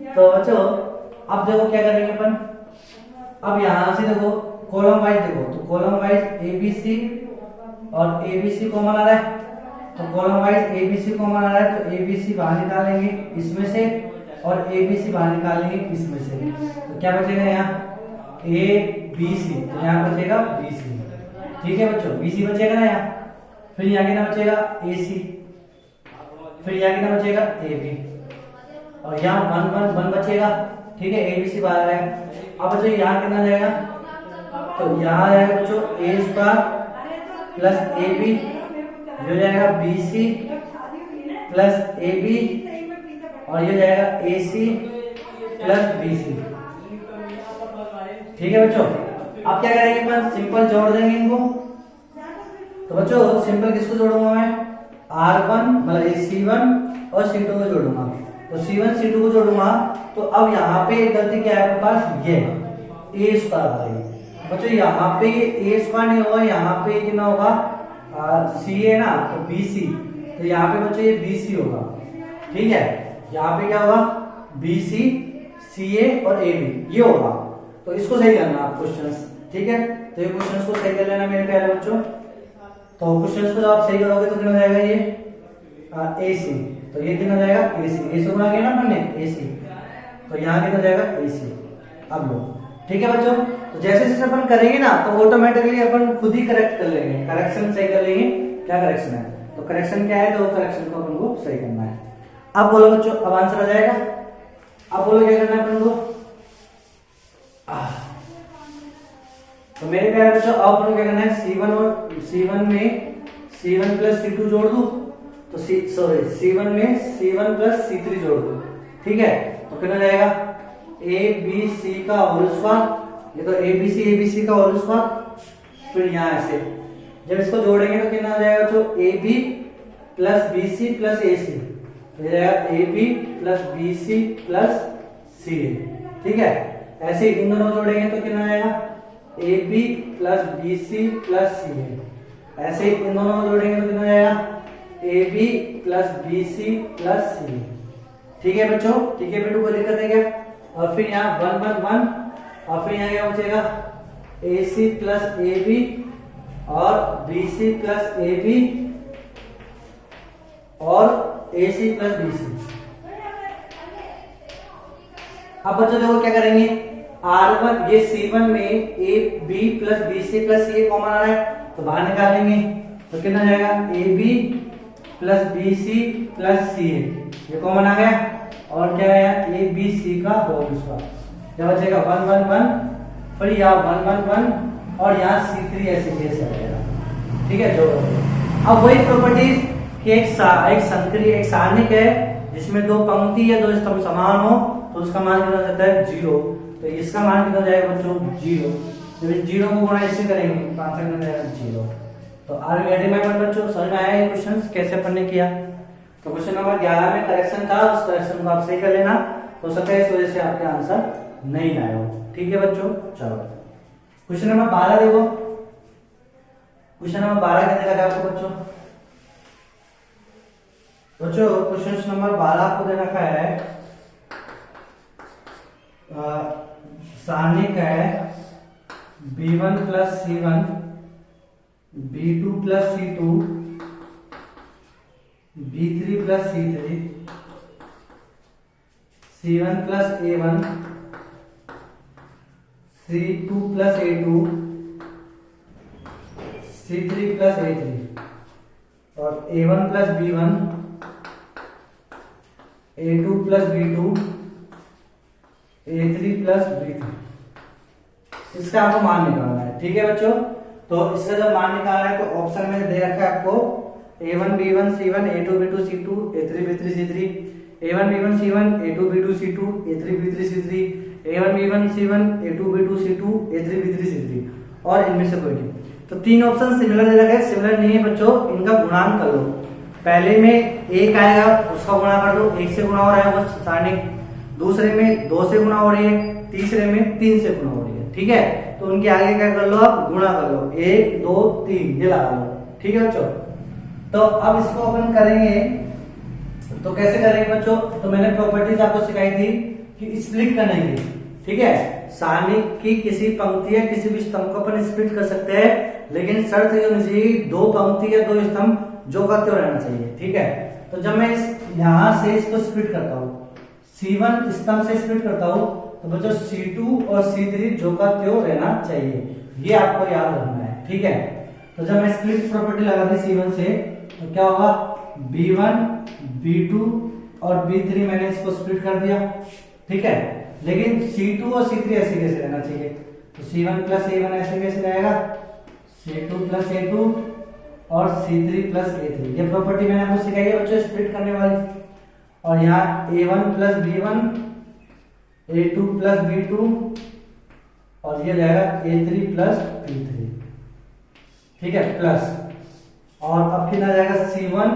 तो बच्चों अब देखो क्या करेंगे अपन, अब यहां से देखो कॉलम वाइज देखो, तो column wise a B c और ए बी सी कॉमन आ रहा है, तो column wise a B c common आ रहा है, तो ए बी सी बाहर निकालेंगे इसमें से और ए बी सी बाहर निकालेंगे इसमें से। तो क्या बचेगा यहाँ ए बी सी, तो यहाँ बचेगा बी सी। ठीक है बच्चों, बी सी बचेगा ना यहाँ, फिर यहाँ कितना बचेगा ए सी, फिर यहाँ कितना बचेगा ए बी, और यहाँ 1 1 1 बचेगा। ठीक है, ए बी सी बाहर है। अब बच्चों यहाँ कितना जाएगा, तो यहाँ जाएगा बच्चों A square plus A B, ये हो जाएगा B C plus A B, और ये जाएगा ए सी प्लस बी सी। ठीक है बच्चों, अब क्या करेंगे अपन सिंपल जोड़ देंगे इनको। तो बच्चों सिंपल किसको जोड़ूंगा मैं, R1 मतलब C1 और C2 को जोड़ूंगा। तो C1 C2 को जोड़ूंगा, तो अब यहाँ पे गलती क्या है आपके पास, ये ए स्क्वायर आ रही है बच्चों, यहाँ पे ए स्क्वायर नहीं होगा, यहाँ पे कितना होगा सी है ना, तो बी सी, तो यहाँ पे बच्चों ये बी सी होगा। ठीक है, यहाँ पे क्या होगा बी सी सी ए और ए बी ये होगा। तो इसको सही करना आप क्वेश्चंस। ठीक है, तो ये क्वेश्चंस को सही कर लेना मेरे प्यारे बच्चों। तो क्वेश्चंस को जब आप सही करोगे तो कितना हो जाएगा ये ए सी, तो ये कितना जाएगा AC, ए से गुणा किया ना अपन ने AC, तो यहाँ कितना जाएगा AC। अब लो ठीक है बच्चों, तो जैसे जैसे अपन करेंगे ना तो ऑटोमेटिकली अपन खुद ही करेक्ट कर लेंगे, करेक्शन सही कर लेंगे। क्या करेक्शन है, तो करेक्शन क्या है, तो करेक्शन को अपन को सही करना है। अब बोलो बच्चों, अब आंसर आ जाएगा। अब बोलो क्या करना है अपन को, तो मेरे प्यारे बच्चों अब अपन को क्या करना है, C1 और C1 में C1 प्लस C2 जोड़ दूं, तो C1 में C1 प्लस C3 जोड़ दूं, ठीक है, तो कितना जाएगा ABC का होल स्क्वायर, ये तो ABC का होल स्क्वायर, फिर यहाँ ऐसे जब इसको जोड़ेंगे तो कितना आ जाएगा बच्चों, AB plus BC plus AC, तो ये जाएगा AB plus BC plus CA, ठीक है। ऐसे इन दोनों जोड़ेंगे तो कितना आएगा, AB plus BC plus CA, ऐसे इन दोनों जोड़ेंगे तो कितना आएगा, AB plus BC plus CA, ठीक है बच्चों, ठीक है बेटू, कोई दिक्कत है क्या। और फिर यहाँ 1 1 1 और फिर यहाँ क्या बचेगा, AC प्लस AB और BC प्लस AB और AC प्लस BC। अब बच्चों देखो क्या करेंगे, R1 ये C1 में AB plus BC plus CA common आ रहा है, तो बाहर निकालेंगे तो कितना जाएगा, AB plus BC plus CA, ये कॉमन आ गया, और क्या है ABC का होल स्क्वायर, क्या बचेगा 1 1 1, फिर यहाँ 1 1 1 और यहाँ C3 ऐसे कैसे आ जाएगा, ठीक है। जो अब वही प्रॉपर्टीज कि एक संकरी एक सारणिक है जिसमें दो पंक्ति या दो स्तंभ समान हो तो उसका मान कितना जाता है 0, तो इसका मान कितना जाएगा बच्चों 0, जब इस 0 को गुणा इससे करेंगे तो आंसर कितना जाएगा 0। तो आर गेटिंग माय पॉइंट बच्चों, समझ में आया ये क्वेश्चंस कैसे अपन ने किया। तो क्वेश्चन नंबर 11 में करेक्शन था, उस करेक्शन को आप सही कर लेना, हो सकता है इस वजह से आपके आंसर नहीं आए हो, ठीक है बच्चों। चलो क्वेश्चन नंबर 12 देखो, क्वेश्चन नंबर 12 कहने लगा आपको बच्चों, क्वेश्चन नंबर 12 आपको दे रखा है, सारणिक है B1 plus C1, B2 plus C2, B3 plus C3, C1 plus A1, C2 plus A2, C3 plus A3 और A1 plus B1, A2 plus B2, A3 plus B3, इसका आपको मान निकालना है, ठीक है बच्चों। तो इसका जब मान निकालना है तो ऑप्शन में दे रखा है आपको A1 B1 C1, A2 B2 C2, A3 B3 C3, A1 B1 C1, A2 B2 C2, A3 B3 C3, A1 B1 C1, A2 B2 C2, A3 B3 C3, और इनमें से कोई नहीं। तो तीन ऑप्शन सिमिलर दे रखा है, सिमिलर नहीं है बच्चों, इनका गुणांक कर लो। पहले में 1 आएगा उसका गुणा कर दो, 1 से गुणा हो रहा है वो सारणिक, दूसरे में 2 से गुणा हो रही है, तीसरे में 3 से गुणा हो रही है, ठीक है। तो उनके आगे क्या कर लो आप, गुणा कर लो, 1 2 3 ये लगा लो, ठीक है बच्चों। तो अब इसको अपन करेंगे, तो कैसे करेंगे बच्चों, तो मैंने प्रॉपर्टीज आपको सिखाई थी कि स्प्लिट करने की, ठीक है। सारणिक की किसी पंक्ति या किसी भी स्तंभ को अपन स्प्लिट कर सकते हैं, लेकिन शर्त ये होनी चाहिए दो पंक्ति या दो स्तंभ जो का त्यों रहना चाहिए, ठीक है। तो जब मैं यहां से इसको स्प्लिट करता हूं, C1 स्तंभ से स्प्लिट करता हूं, तो बच्चों C2 और C3 जो का त्यों रहना चाहिए, ये आपको याद रखना है, ठीक है। तो जब मैं स्प्लिट प्रॉपर्टी लगा दी C1 से, तो क्या होगा, B1 B2 और B3 मैंने इसको स्प्लिट कर दिया, ठीक है। लेकिन C2 और C3 ऐसे कैसे रहना चाहिए, तो C1 प्लस A1 ऐसे कैसे रहेगा, C2 प्लस A2 और C3 प्लस A3, ये प्रॉपर्टी मैंने आपको सिखाई है बच्चों स्प्लिट करने वाली। और यहाँ A1 plus B1, A2 plus B2 और ये रहेगा A3 प्लस B3, ठीक है, प्लस, और अब कितना जाएगा C1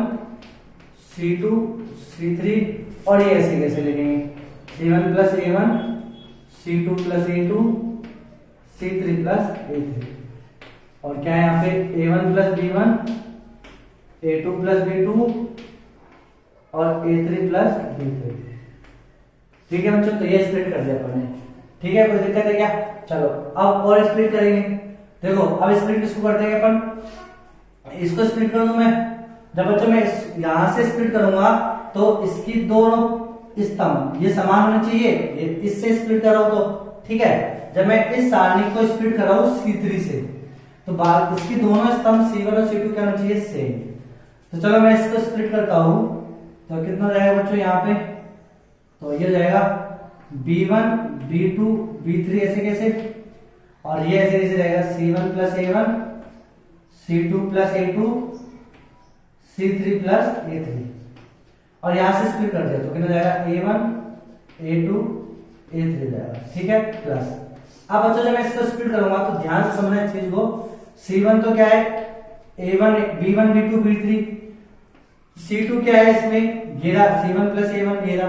C2 C3, और ये ऐसे कैसे लिखेंगे, C1 plus A1, C2 plus A2, C3 plus A3, और क्या है यहाँ पे A1 plus B1, A2 plus B2 और A3 प्लस B3, ठीक है बच्चों। तो ये स्प्लिट कर दिया अपन ने, ठीक है, कोई दिक्कत है क्या। चलो अब और स्प्लिट करेंगे, देखो अब स्प्लिट किसको कर देंगे अपन, इसको स्प्लिट कर दूं मैं। जब बच्चों मैं यहां से स्प्लिट करूंगा तो इसकी दोनों स्तंभ ये समान होने चाहिए, ये इससे स्प्लिट कर रहा हूं तो ठीक है। जब मैं इस सारणी को स्प्लिट कर रहा हूं C3 से, तो बात इसकी दोनों स्तंभ C1 और C2 क्या होना चाहिए, सेम। तो चलो मैं इसको स्प्लिट करता हूं, तो कितना हो जाएगा बच्चों यहाँ पे, तो ये हो जाएगा B1 B2 B3 ऐसे कैसे, और ये ऐसे कैसे रहेगा C1 plus A1 C2 plus A2 C3 plus A3, और यहां से स्प्लिट कर दिया तो कितना जाएगा A1 A2 A3 जाएगा, ठीक है प्लस। अब बच्चों जब मैं इसको स्प्लिट करूंगा तो ध्यान से समझना इस चीज को, C1 तो क्या है A1 B1 B2 B3, C2 क्या है इसमें घेरा C1 प्लस A1 घेरा,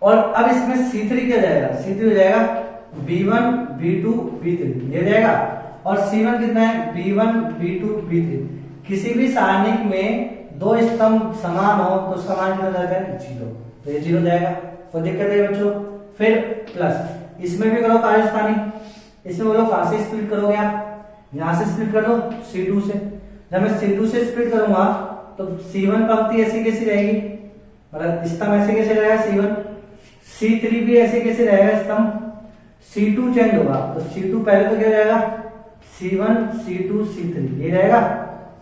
और अब इसमें C3 क्या जाएगा, C3 हो जाएगा B1 B2 B3 ये जाएगा, और C1 कितना है B1 B2 B3। किसी भी सारणिक में दो स्तंभ समान हो तो उसका मान कितना जाता है 0, तो ये 0 जाएगा, कोई दिक्कत है बच्चों। फिर प्लस इसमें भी करो कार्यस्थानी, इसमें बोलो कहां से स्प्लिट करोगे आप, यहां से स्प्लिट कर दो C2 से। जब मैं C2 से स्प्लिट करूंगा तो C1 पंक्ति ऐसी कैसी रहेगी, मतलब स्तंभ ऐसे कैसे रहेगा C1, C3 भी ऐसे कैसे रहेगा स्तंभ, C2 चेंज होगा तो C2 पहले तो क्या रहेगा C1 C2 C3 ये रहेगा,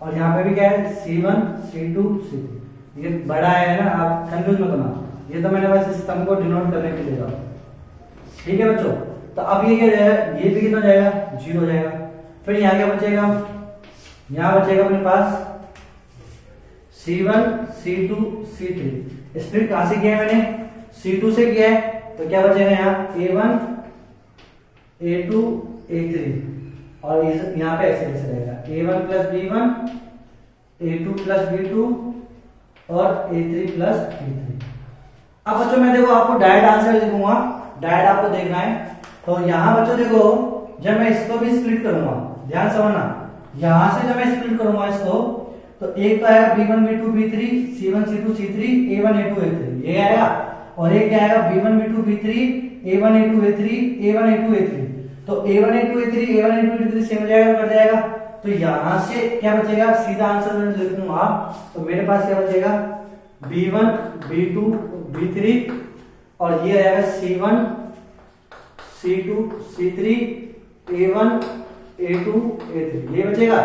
और यहाँ पे भी क्या है C1 C2 C3, ये बड़ा है ना, आप कंफ्यूज मत होना, ये तो मैंने बस स्तंभ को डिनोट करने के लिए लिखा, ठीक है बच्चों। तो अब ये क्या जाएगा, ये भी कितना जाएगा 0 हो जाएगा। फिर यहाँ क्या बचेगा, यहाँ बचेगा अपने पास C1 C2 C3, स्प्लिट कहां से किया है मैंने C2 से किया है, तो क्या बचेगा यहाँ A1 A2 A3, और यहाँ पे ऐसे कैसे रहेगा A1 plus B1 A2 plus B2 और A3 प्लस B3। अब बच्चों मैं देखो आपको डायरेक्ट आंसर लिखूंगा, डायरेक्ट आपको देखना है। तो यहाँ बच्चों देखो जब मैं इसको भी स्प्लिट करूंगा, ध्यान समझना, यहां से जब मैं स्प्लिट करूंगा इसको, तो एक तो आएगा B1 B2 B3 C1 C2 C3 A1 A2 A3 ये आएगा, और एक क्या आएगा B1 B2 B3 A1 A2 A3 A1 A2 A3, तो A1 A2 A3 A1 A2 A3 same हो जाएगा, कट जाएगा। तो यहां से क्या बचेगा, सीधा आंसर मैं लिख दूंगा, तो मेरे पास क्या बचेगा B1 B2 B3, और ये आएगा C1 C2 C3 A1 A2 A3 ये बचेगा।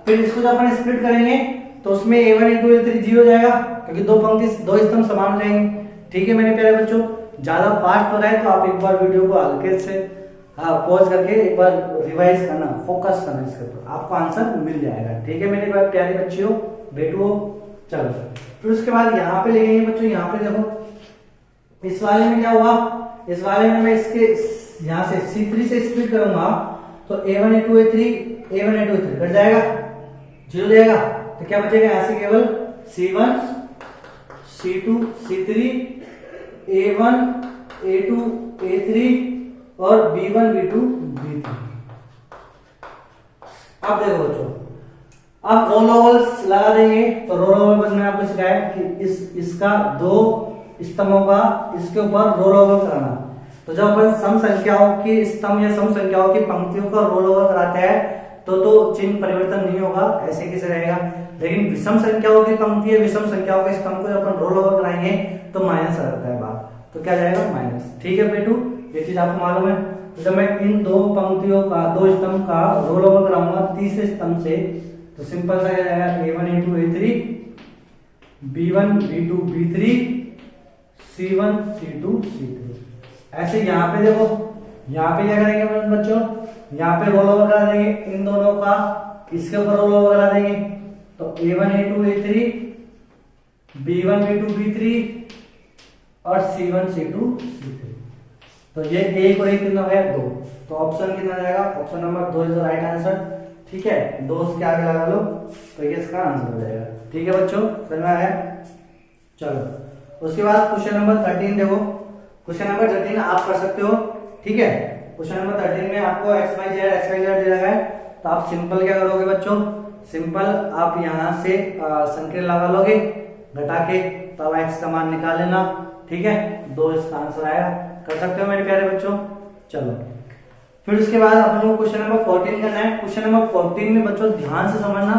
फिर इसको जब अपन स्प्लिट करेंगे तो उसमें A1 A2 A3 0 हो जाएगा, क्योंकि दो पंक्ति दो स्तंभ समान हो जाएंगे, ठीक है मेरे प्यारे बच्चों। ज्यादा फास्ट हो रहा है तो आप एक बार वीडियो को हल्के से पॉज करके एक बार रिवाइज करना, फोकस करना इसके ऊपर, आपको आंसर मिल जाएगा, ठीक है मेरे प्यारे बच्चियों बेटुओ। चलो फिर उसके बाद यहाँ पे ले गए बच्चों, यहाँ पे देखो इस वाले में क्या हुआ, इस वाले में मैं इसके यहाँ से C3 से स्प्लिट करूंगा तो A1 A2 A3 A1 A2 A3 cut जाएगा, 0 जाएगा, तो क्या बचेगा यहाँ से केवल C1 C2 C3 A1 A2 A3 और B1 B2 B3। अब देखो बच्चों, अब रोल ओवल्स लगा देंगे, तो रोल ओवल बस मैंने आपको सिखाया कि इसका दो स्तंभों का इसके ऊपर रोल ओवर कराना। तो जब अपन सम संख्याओं की स्तंभ या सम संख्याओं की पंक्तियों का रोल ओवर कराते हैं तो चिन्ह परिवर्तन नहीं होगा, ऐसे कैसे रहेगा। लेकिन विषम संख्याओं की पंक्ति या विषम संख्याओं के स्तंभ को जब अपन रोल ओवर कराएंगे तो माइनस आ जाता है बात, तो क्या जाएगा माइनस, ठीक है बेटू, ये चीज आपको मालूम है। तो जब मैं इन दो पंक्तियों का दो स्तंभ का रोल ओवर कराऊंगा तीसरे स्तंभ से, तो सिंपल सा क्या जाएगा A1 A2 A3 B1 B2 B3 C1 C2 C3। ऐसे यहाँ पे देखो, यहाँ पे क्या करेंगे बच्चों, यहाँ पे रोल ओवर करा देंगे इन दोनों का, इसके ऊपर रोल ओवर करा देंगे, तो A1 A2 A3 B1 B2 B3 और C1 C2 C3। तो ये एक और एक कितना है 2, तो ऑप्शन कितना जाएगा, option number 2 is the right answer, ठीक है, 2 के आगे लगा लो तो ये इसका आंसर हो जाएगा, ठीक है बच्चों, समझ में आया। चलो उसके बाद क्वेश्चन नंबर 13 देखो, क्वेश्चन नंबर 13 आप कर सकते हो, ठीक है। क्वेश्चन नंबर 13 में आपको XYZ दे रखा है, तो आप सिंपल क्या करोगे बच्चों, सिंपल आप यहाँ से संकेत लगा लोगे घटा के, तब x का मान निकाल लेना, ठीक है, 2 इसका आंसर आएगा, कर सकते हो मेरे प्यारे बच्चों। चलो फिर उसके बाद अपन को क्वेश्चन नंबर 14 करना है। क्वेश्चन नंबर 14 में बच्चों ध्यान से समझना,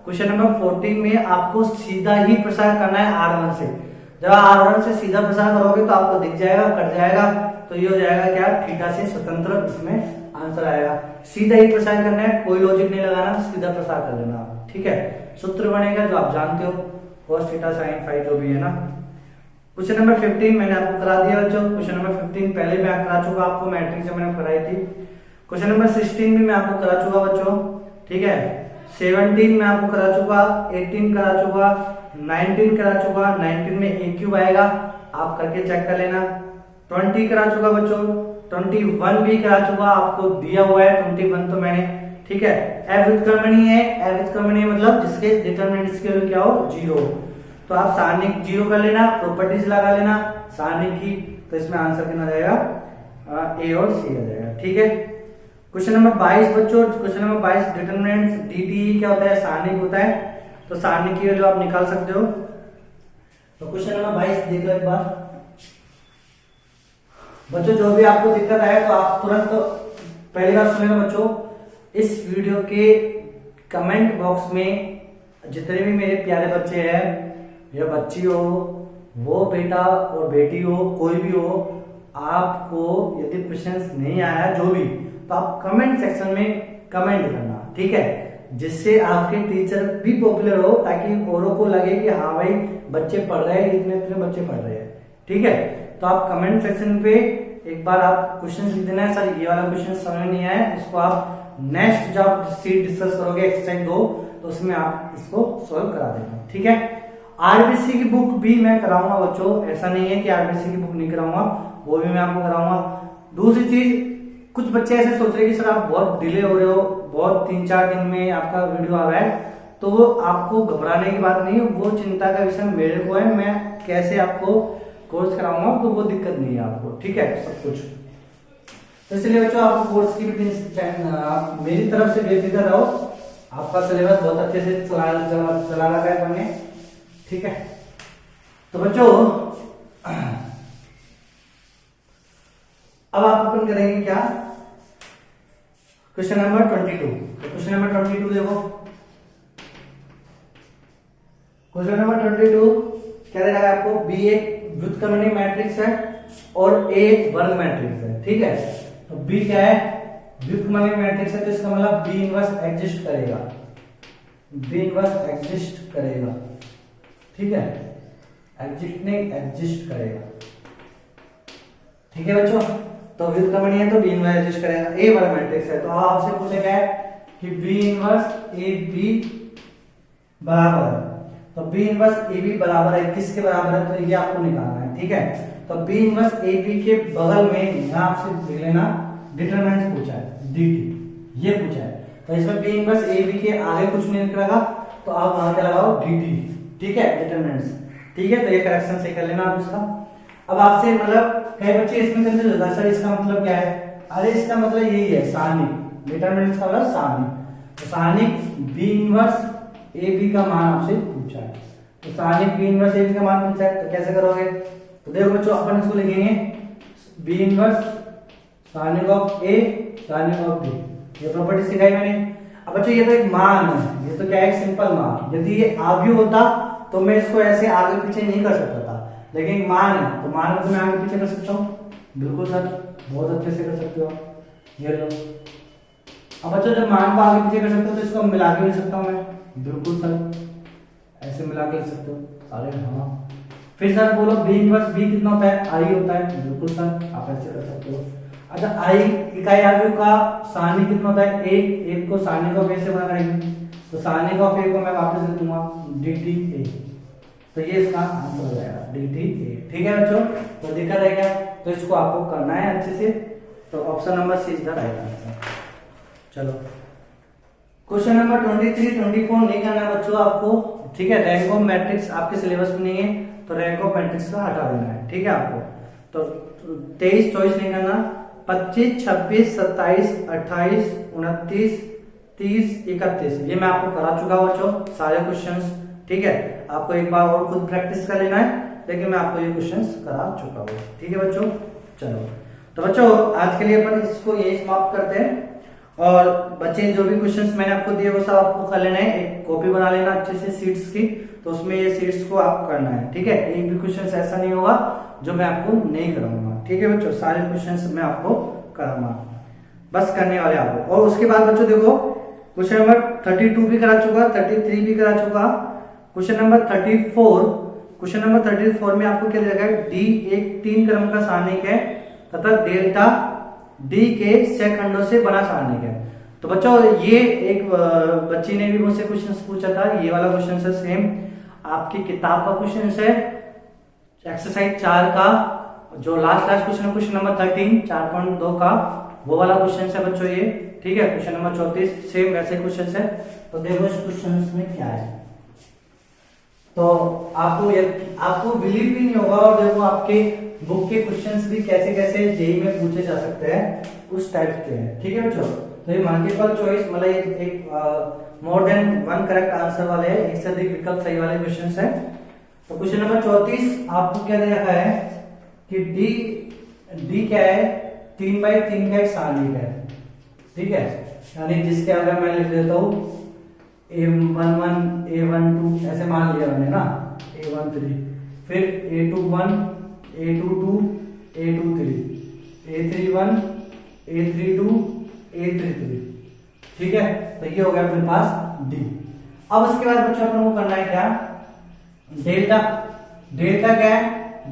क्वेश्चन नंबर 14 में आपको सीधा ही प्रसार करना है R1 से। जब R1 से सीधा प्रसार करोगे तो आपको दिख जाएगा, कट जाएगा, तो ये हो जाएगा क्या, थीटा से स्वतंत्र, इसमें आंसर आएगा। सीधा ही प्रसार करना है, कोई लॉजिक नहीं लगाना, सीधा प्रसार कर लेना आप, ठीक है। सूत्र बनेगा जो आप जानते हो, cos थीटा sin फाई जो भी है ना। क्वेश्चन नंबर 15 मैंने आपको करा दिया बच्चों। क्वेश्चन नंबर 15 पहले मैं करा चुका आपको, मैट्रिक्स जब मैंने कराई थी। क्वेश्चन नंबर 16 भी मैं आपको करा चुका बच्चों, ठीक है। 17 में आपको करा चुका, 18 करा चुका, 19 करा चुका। 19 में a क्यूब आएगा, आप करके चेक कर लेना। 20 करा चुका बच्चों, 21 भी करा चुका, आपको दिया हुआ है 21 तो मैंने, ठीक है। f व्युत्क्रमणीय है, f व्युत्क्रमणीय मतलब जिसके डिटरमिनेंट की वैल्यू क्या हो, 0, तो आप सारणिक 0 कर लेना, प्रॉपर्टीज लगा लेना सारणिक की, तो इसमें आंसर कितना जाएगा, a और c आ जाएगा, ठीक है। क्वेश्चन नंबर 22 बच्चों, क्वेश्चन नंबर 22 डिटरमिनेंट dt क्या होता है, सारणिक होता है, तो सारणिक की वैल्यू आप निकाल सकते हो। तो क्वेश्चन नंबर 22 देख लो एक बार बच्चों। जो भी आपको दिक्कत आए तो आप तुरंत पहली बार सुनेगा बच्चों, इस वीडियो के कमेंट बॉक्स में जितने भी मेरे प्यारे बच्चे हैं या बच्ची हो, वो बेटा और बेटी हो, कोई भी हो, आपको यदि क्वेश्चंस नहीं आया जो भी, तो आप कमेंट सेक्शन में कमेंट करना, ठीक है, जिससे आपके टीचर भी पॉपुलर हो, ताकि औरों को लगे कि हाँ भाई बच्चे पढ़ रहे हैं, इतने इतने बच्चे पढ़ रहे हैं, ठीक है। तो आप कमेंट सेक्शन पे एक बार आप क्वेश्चन लिख देना है, सर ये वाला क्वेश्चन समझ नहीं आया, इसको आप नेक्स्ट जब सीट डिस्कस करोगे एक्सरसाइज 2 तो उसमें आप इसको सॉल्व करा देना, ठीक है। आरबीसी की बुक भी मैं कराऊंगा बच्चों, ऐसा नहीं है कि आरबीसी की बुक नहीं कराऊंगा, वो भी मैं आपको कराऊंगा। दूसरी चीज, कुछ बच्चे ऐसे सोच रहे हैं कि सर आप बहुत डिले हो रहे हो, बहुत 3-4 दिन में आपका वीडियो आ रहा है, तो आपको घबराने की बात नहीं है, वो चिंता का विषय मेरे को है, मैं कैसे आपको कोर्स कराऊंगा, तो वो दिक्कत नहीं है आपको, ठीक है, सब कुछ। तो इसलिए बच्चों आपको कोर्स की भी मेरी तरफ से बेफिक्र रहो, आपका सिलेबस बहुत अच्छे से चला रखा है हमने, ठीक है। तो बच्चों अब आप अपन करेंगे क्या, क्वेश्चन नंबर 22। तो क्वेश्चन नंबर 22 देखो, क्वेश्चन नंबर 22 क्या दे रहा है आपको, बी एक व्युत्क्रमणीय मैट्रिक्स है और ए वर्ग मैट्रिक्स है, ठीक है। तो बी क्या है, व्युत्क्रमणीय मैट्रिक्स है, तो इसका मतलब बी इनवर्स एग्जिस्ट करेगा, बी इनवर्स एग्जिस्ट करेगा, ठीक है, एग्जिस्ट करेगा, ठीक है बच्चों। तो व्युत्क्रमणीय है तो बी इनवर्स एग्जिस्ट करेगा, ए वर्ग मैट्रिक्स है, तो आपसे पूछा गया है कि बी इनवर्स ए बी बराबर है, तो बी इनवर्स ए बी बराबर है, किसके बराबर है, तो ये आपको निकालना है, ठीक है। तो बी इनवर्स ए बी के बगल में यहां आपसे लिख लेना डिटरमिनेंट पूछा है, dt ये पूछा है, तो इसमें बी इनवर्स ए बी के आगे कुछ नहीं निकलेगा, तो आप वहां क्या लगाओ, dt, ठीक है, डिटरमिनेंट्स, ठीक है। तो ये करेक्शन सही कर लेना आप इसका। अब आपसे मतलब कई बच्चे इसमें कंफ्यूज होता है, सर इसका मतलब क्या है, अरे इसका मतलब यही है सारणिक, डिटरमिनेंट्स का मतलब सारणिक, तो सारणिक बी इनवर्स ए बी का मान आपसे पूछा है, तो सारणिक बी इनवर्स ए बी का मान पूछा है, तो कैसे करोगे, तो देखो बच्चों अपन इसको लिखेंगे बी इनवर्स सारणिक ऑफ ए सारणिक ऑफ बी, ये प्रॉपर्टी सिखाई मैंने। अब बच्चों ये तो एक मान है, ये तो क्या है, सिंपल मान, यदि ये आव्यूह होता तो मैं इसको ऐसे आगे पीछे नहीं कर सकता था, लेकिन मान है तो मान को मैं आगे पीछे कर सकता हूँ, बिल्कुल सर, बहुत अच्छे से कर सकते हो, ये लो। अब बच्चों जब मान को आगे पीछे कर सकते हो तो इसको मिला के लिख सकता हूँ मैं, बिल्कुल सर, ऐसे मिला के लिख सकते हो, अरे हाँ। फिर सर बोलो बी इनवर्स बी कितना होता है, आई होता है, बिल्कुल सर, आप ऐसे कर सकते हो। अच्छा आई इकाई आव्यूह का सारणिक कितना होता है, एक को सारणिक ऑफ ए से बना करेंगे, तो सारणिक ऑफ ए को मैं वापस लिख दूंगा dt a, तो ये इसका आंसर हो जाएगा dt a, ठीक है बच्चों। तो दिक्कत है क्या, तो इसको आपको करना है अच्छे से, तो option number C is the right answer. चलो क्वेश्चन नंबर 23, 24 नहीं करना बच्चों आपको, ठीक है, रैंक ऑफ मैट्रिक्स आपके सिलेबस में नहीं है, तो रैंक ऑफ मैट्रिक्स का हटा देना है, ठीक है आपको। तो 23, 24 नहीं करना, 25, 26, 27, 28, 29, 30, 31 ये मैं आपको करा चुका हूं बच्चों सारे क्वेश्चंस, ठीक है। आपको एक बार और खुद प्रैक्टिस कर लेना है, लेकिन मैं आपको ये क्वेश्चंस करा चुका हूं, ठीक है बच्चों। चलो तो बच्चों आज के लिए अपन इसको यही समाप्त करते हैं, और बच्चे जो भी क्वेश्चंस मैंने आपको दिए वो सब आपको कर लेना है, एक कॉपी बना लेना अच्छे से सीट्स की, तो उसमें ये सीट्स को आपको करना है, ठीक है। एक भी क्वेश्चन ऐसा नहीं होगा जो मैं आपको नहीं कराऊंगा, ठीक है बच्चों, सारे क्वेश्चंस मैं आपको कराऊंगा, बस करने वाले आपको। और उसके बाद बच्चों देखो क्वेश्चन नंबर 32 भी करा चुका, 33 भी करा चुका, क्वेश्चन नंबर 34 में आपको क्या दिया गया है, डी एक 3 क्रम का सारणिक है तथा डेल्टा डी के सेकंडों से बना सारणिक है। तो बच्चों ये एक बच्ची ने भी मुझसे क्वेश्चन पूछा था, ये वाला क्वेश्चन है सेम आपकी किताब का क्वेश्चन है, एक्सरसाइज 4 का जो लास्ट क्वेश्चन है, क्वेश्चन नंबर 13 4.2 का वो वाला क्वेश्चन है बच्चों ये, ठीक है। क्वेश्चन नंबर 34 सेम वैसे क्वेश्चन है। तो देखो इस क्वेश्चन में क्या है, तो आपको बिलीव भी नहीं होगा, और देखो आपके बुक के क्वेश्चंस भी कैसे कैसे जेई में पूछे जा सकते हैं उस टाइप के हैं, ठीक है बच्चों। तो ये मल्टीपल चॉइस मतलब एक more than one correct answer वाले हैं, एक से अधिक विकल्प सही वाले क्वेश्चंस हैं। तो क्वेश्चन नंबर 34 आपको क्या दे रखा है कि डी क्या है, 3/3 का एक सारणिक है, ठीक है। यानी जिसके अगर मैं लिख देता हूं A11 A12 ऐसे मान लिया हमने ना, A13 फिर A21 A22 A23 A31 A32 A33, ठीक है। तो ये हो गया अपने पास डी। अब उसके बाद बच्चों अपन को करना है क्या, डेल्टा क्या है,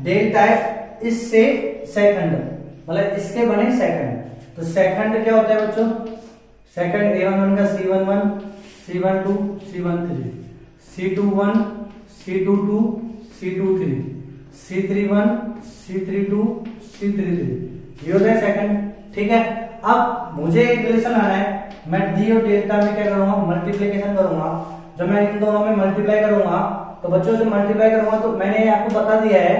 डेल्टा है इससे सेकंड, मतलब इसके बने सेकंड। तो सेकंड क्या होता है बच्चों, सेकंड A11 का C11 C12 C13 C21 C22 C23 C31 C32 C33, ये होता है सेकंड, ठीक है। अब मुझे एक रिलेशन आना है, मैं डी और डेल्टा में क्या करूंगा, मल्टीप्लिकेशन करूंगा। जब मैं इन दोनों में मल्टीप्लाई करूंगा तो बच्चों से मल्टीप्लाई करूंगा, तो मैंने आपको बता दिया है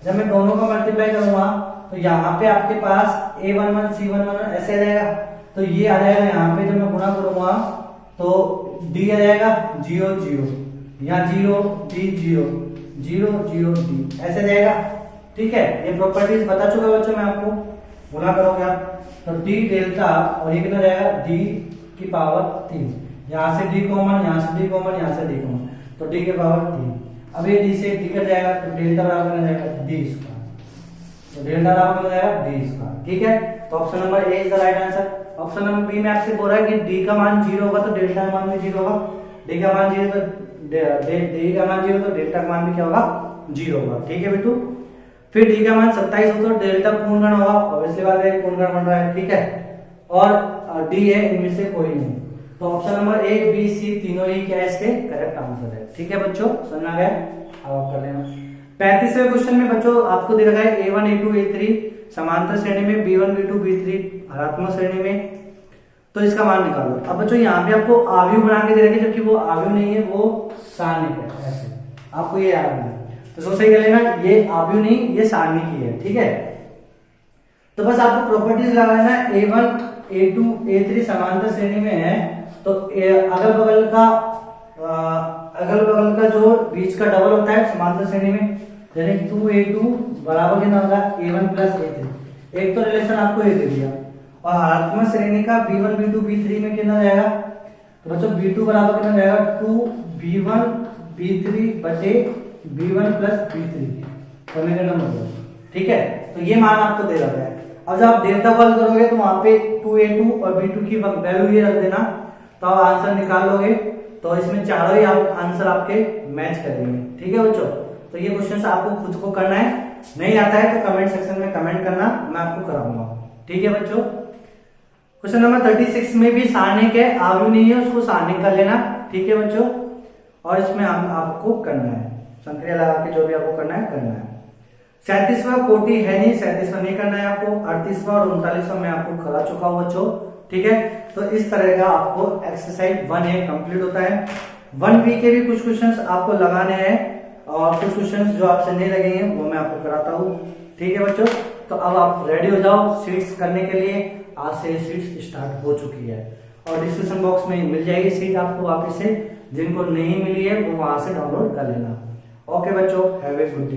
जब मैं दोनों का मल्टीप्लाई करूंगा तो यहाँ पे आपके पास A11 C11 ऐसे आ जाएगा, तो ये आ जाएगा यहाँ पे। जब मैं गुणा करूंगा तो डी आ जाएगा 0 0, यहाँ 0 डी 0 0 0 डी ऐसे जाएगा, ठीक है। ये प्रॉपर्टीज बता चुका बच्चों मैं आपको, गुणा करोगे आप तो डी डेल्टा और ये कितना जाएगा डी की पावर 3, यहाँ से डी कॉमन, यहाँ से डी कॉमन, यहाँ से डी कॉमन, तो डी के पावर 3। अब ये डी से डी कट जाएगा तो डेल्टा बराबर कितना जाएगा डी स्क्वायर, तो डेल्टा बराबर कितना जाएगा डी स्क्वायर, ठीक है। तो option number A is the right answer. Option number B में आपसे बोल रहा है कि डी का मान 0 होगा तो डेल्टा का मान भी 0 होगा, डी का मान 0 तो डी का मान 0 तो डेल्टा का मान भी क्या होगा 0 होगा, ठीक है बेटू। फिर डी का मान 27 हो तो डेल्टा पूर्णगण होगा, ऑब्वियसली बात है पूर्णगण बन रहा है, ठीक है। और डी है इनमें से कोई नहीं, तो option number A B C तीनों ही क्या है इसके करेक्ट आंसर है, ठीक है बच्चों, समझ आ गया। अब आप कर लेना 35वें क्वेश्चन में बच्चों आपको दे रखा है A1 A2 A3 समांतर श्रेणी में B1 B2 B3 हरात्मक श्रेणी में, तो इसका मान निकालो। अब बच्चों यहाँ पे आपको आव्यूह बना के दे रखे, जबकि वो आव्यूह नहीं है, वो सारणिक है, ऐसे आपको ये याद है। तो सो सही कर लेना, ये आव्यूह नहीं ये सारणिक ही है, ठीक है। तो बस आपको प्रॉपर्टीज लगाना है, A1 A2 A3 समांतर श्रेणी में है, तो अगल बगल का जो बीच का डबल होता है समांतर श्रेणी में, यानी 2A2 बराबर कितना होगा A1 प्लस A3। एक तो रिलेशन आपको ये दे दिया, और हरात्मक श्रेणी का B1 B2 B3 में कितना जाएगा, तो बच्चों B2 बराबर कितना जाएगा 2B1 B3 बटे B1 प्लस B3 समीकरण नंबर 2, ठीक है। तो ये मान आपको दे रखा है। अब जब आप डेल्टा कॉल करोगे तो वहां पे 2A2 और B2 की वैल्यू ये रख देना, तो आप आंसर निकाल लोगे। तो इसमें चारों ही आंसर आपके मैच करेंगे, ठीक है बच्चों। तो ये क्वेश्चन आपको खुद को करना है, नहीं आता है तो कमेंट सेक्शन में कमेंट करना, मैं आपको कराऊंगा, ठीक है बच्चों। क्वेश्चन नंबर 36 में भी सारणिक है, आव्यूह नहीं है, उसको सारणिक कर लेना, ठीक है बच्चों। और इसमें आपको करना है संक्रिया लगा के जो भी आपको करना है। 37वां कोटि है नहीं, 37वां नहीं करना है आपको। 38वां और 39वां मैं आपको करा चुका हूं बच्चों, ठीक है। तो इस तरह का आपको एक्सरसाइज 1A कंप्लीट होता है। 1B के भी कुछ क्वेश्चंस आपको लगाने हैं, और कुछ क्वेश्चंस जो आपसे नहीं लगेंगे वो मैं आपको कराता हूँ, ठीक है बच्चों। तो अब आप रेडी हो जाओ सीट्स करने के लिए, आज से सीट्स स्टार्ट हो चुकी है, और डिस्क्रिप्शन बॉक्स में मिल जाएगी सीट आपको वापस से, जिनको नहीं मिली है वो वहां से डाउनलोड कर लेना। ओके बच्चों, हैव ए गुड डे।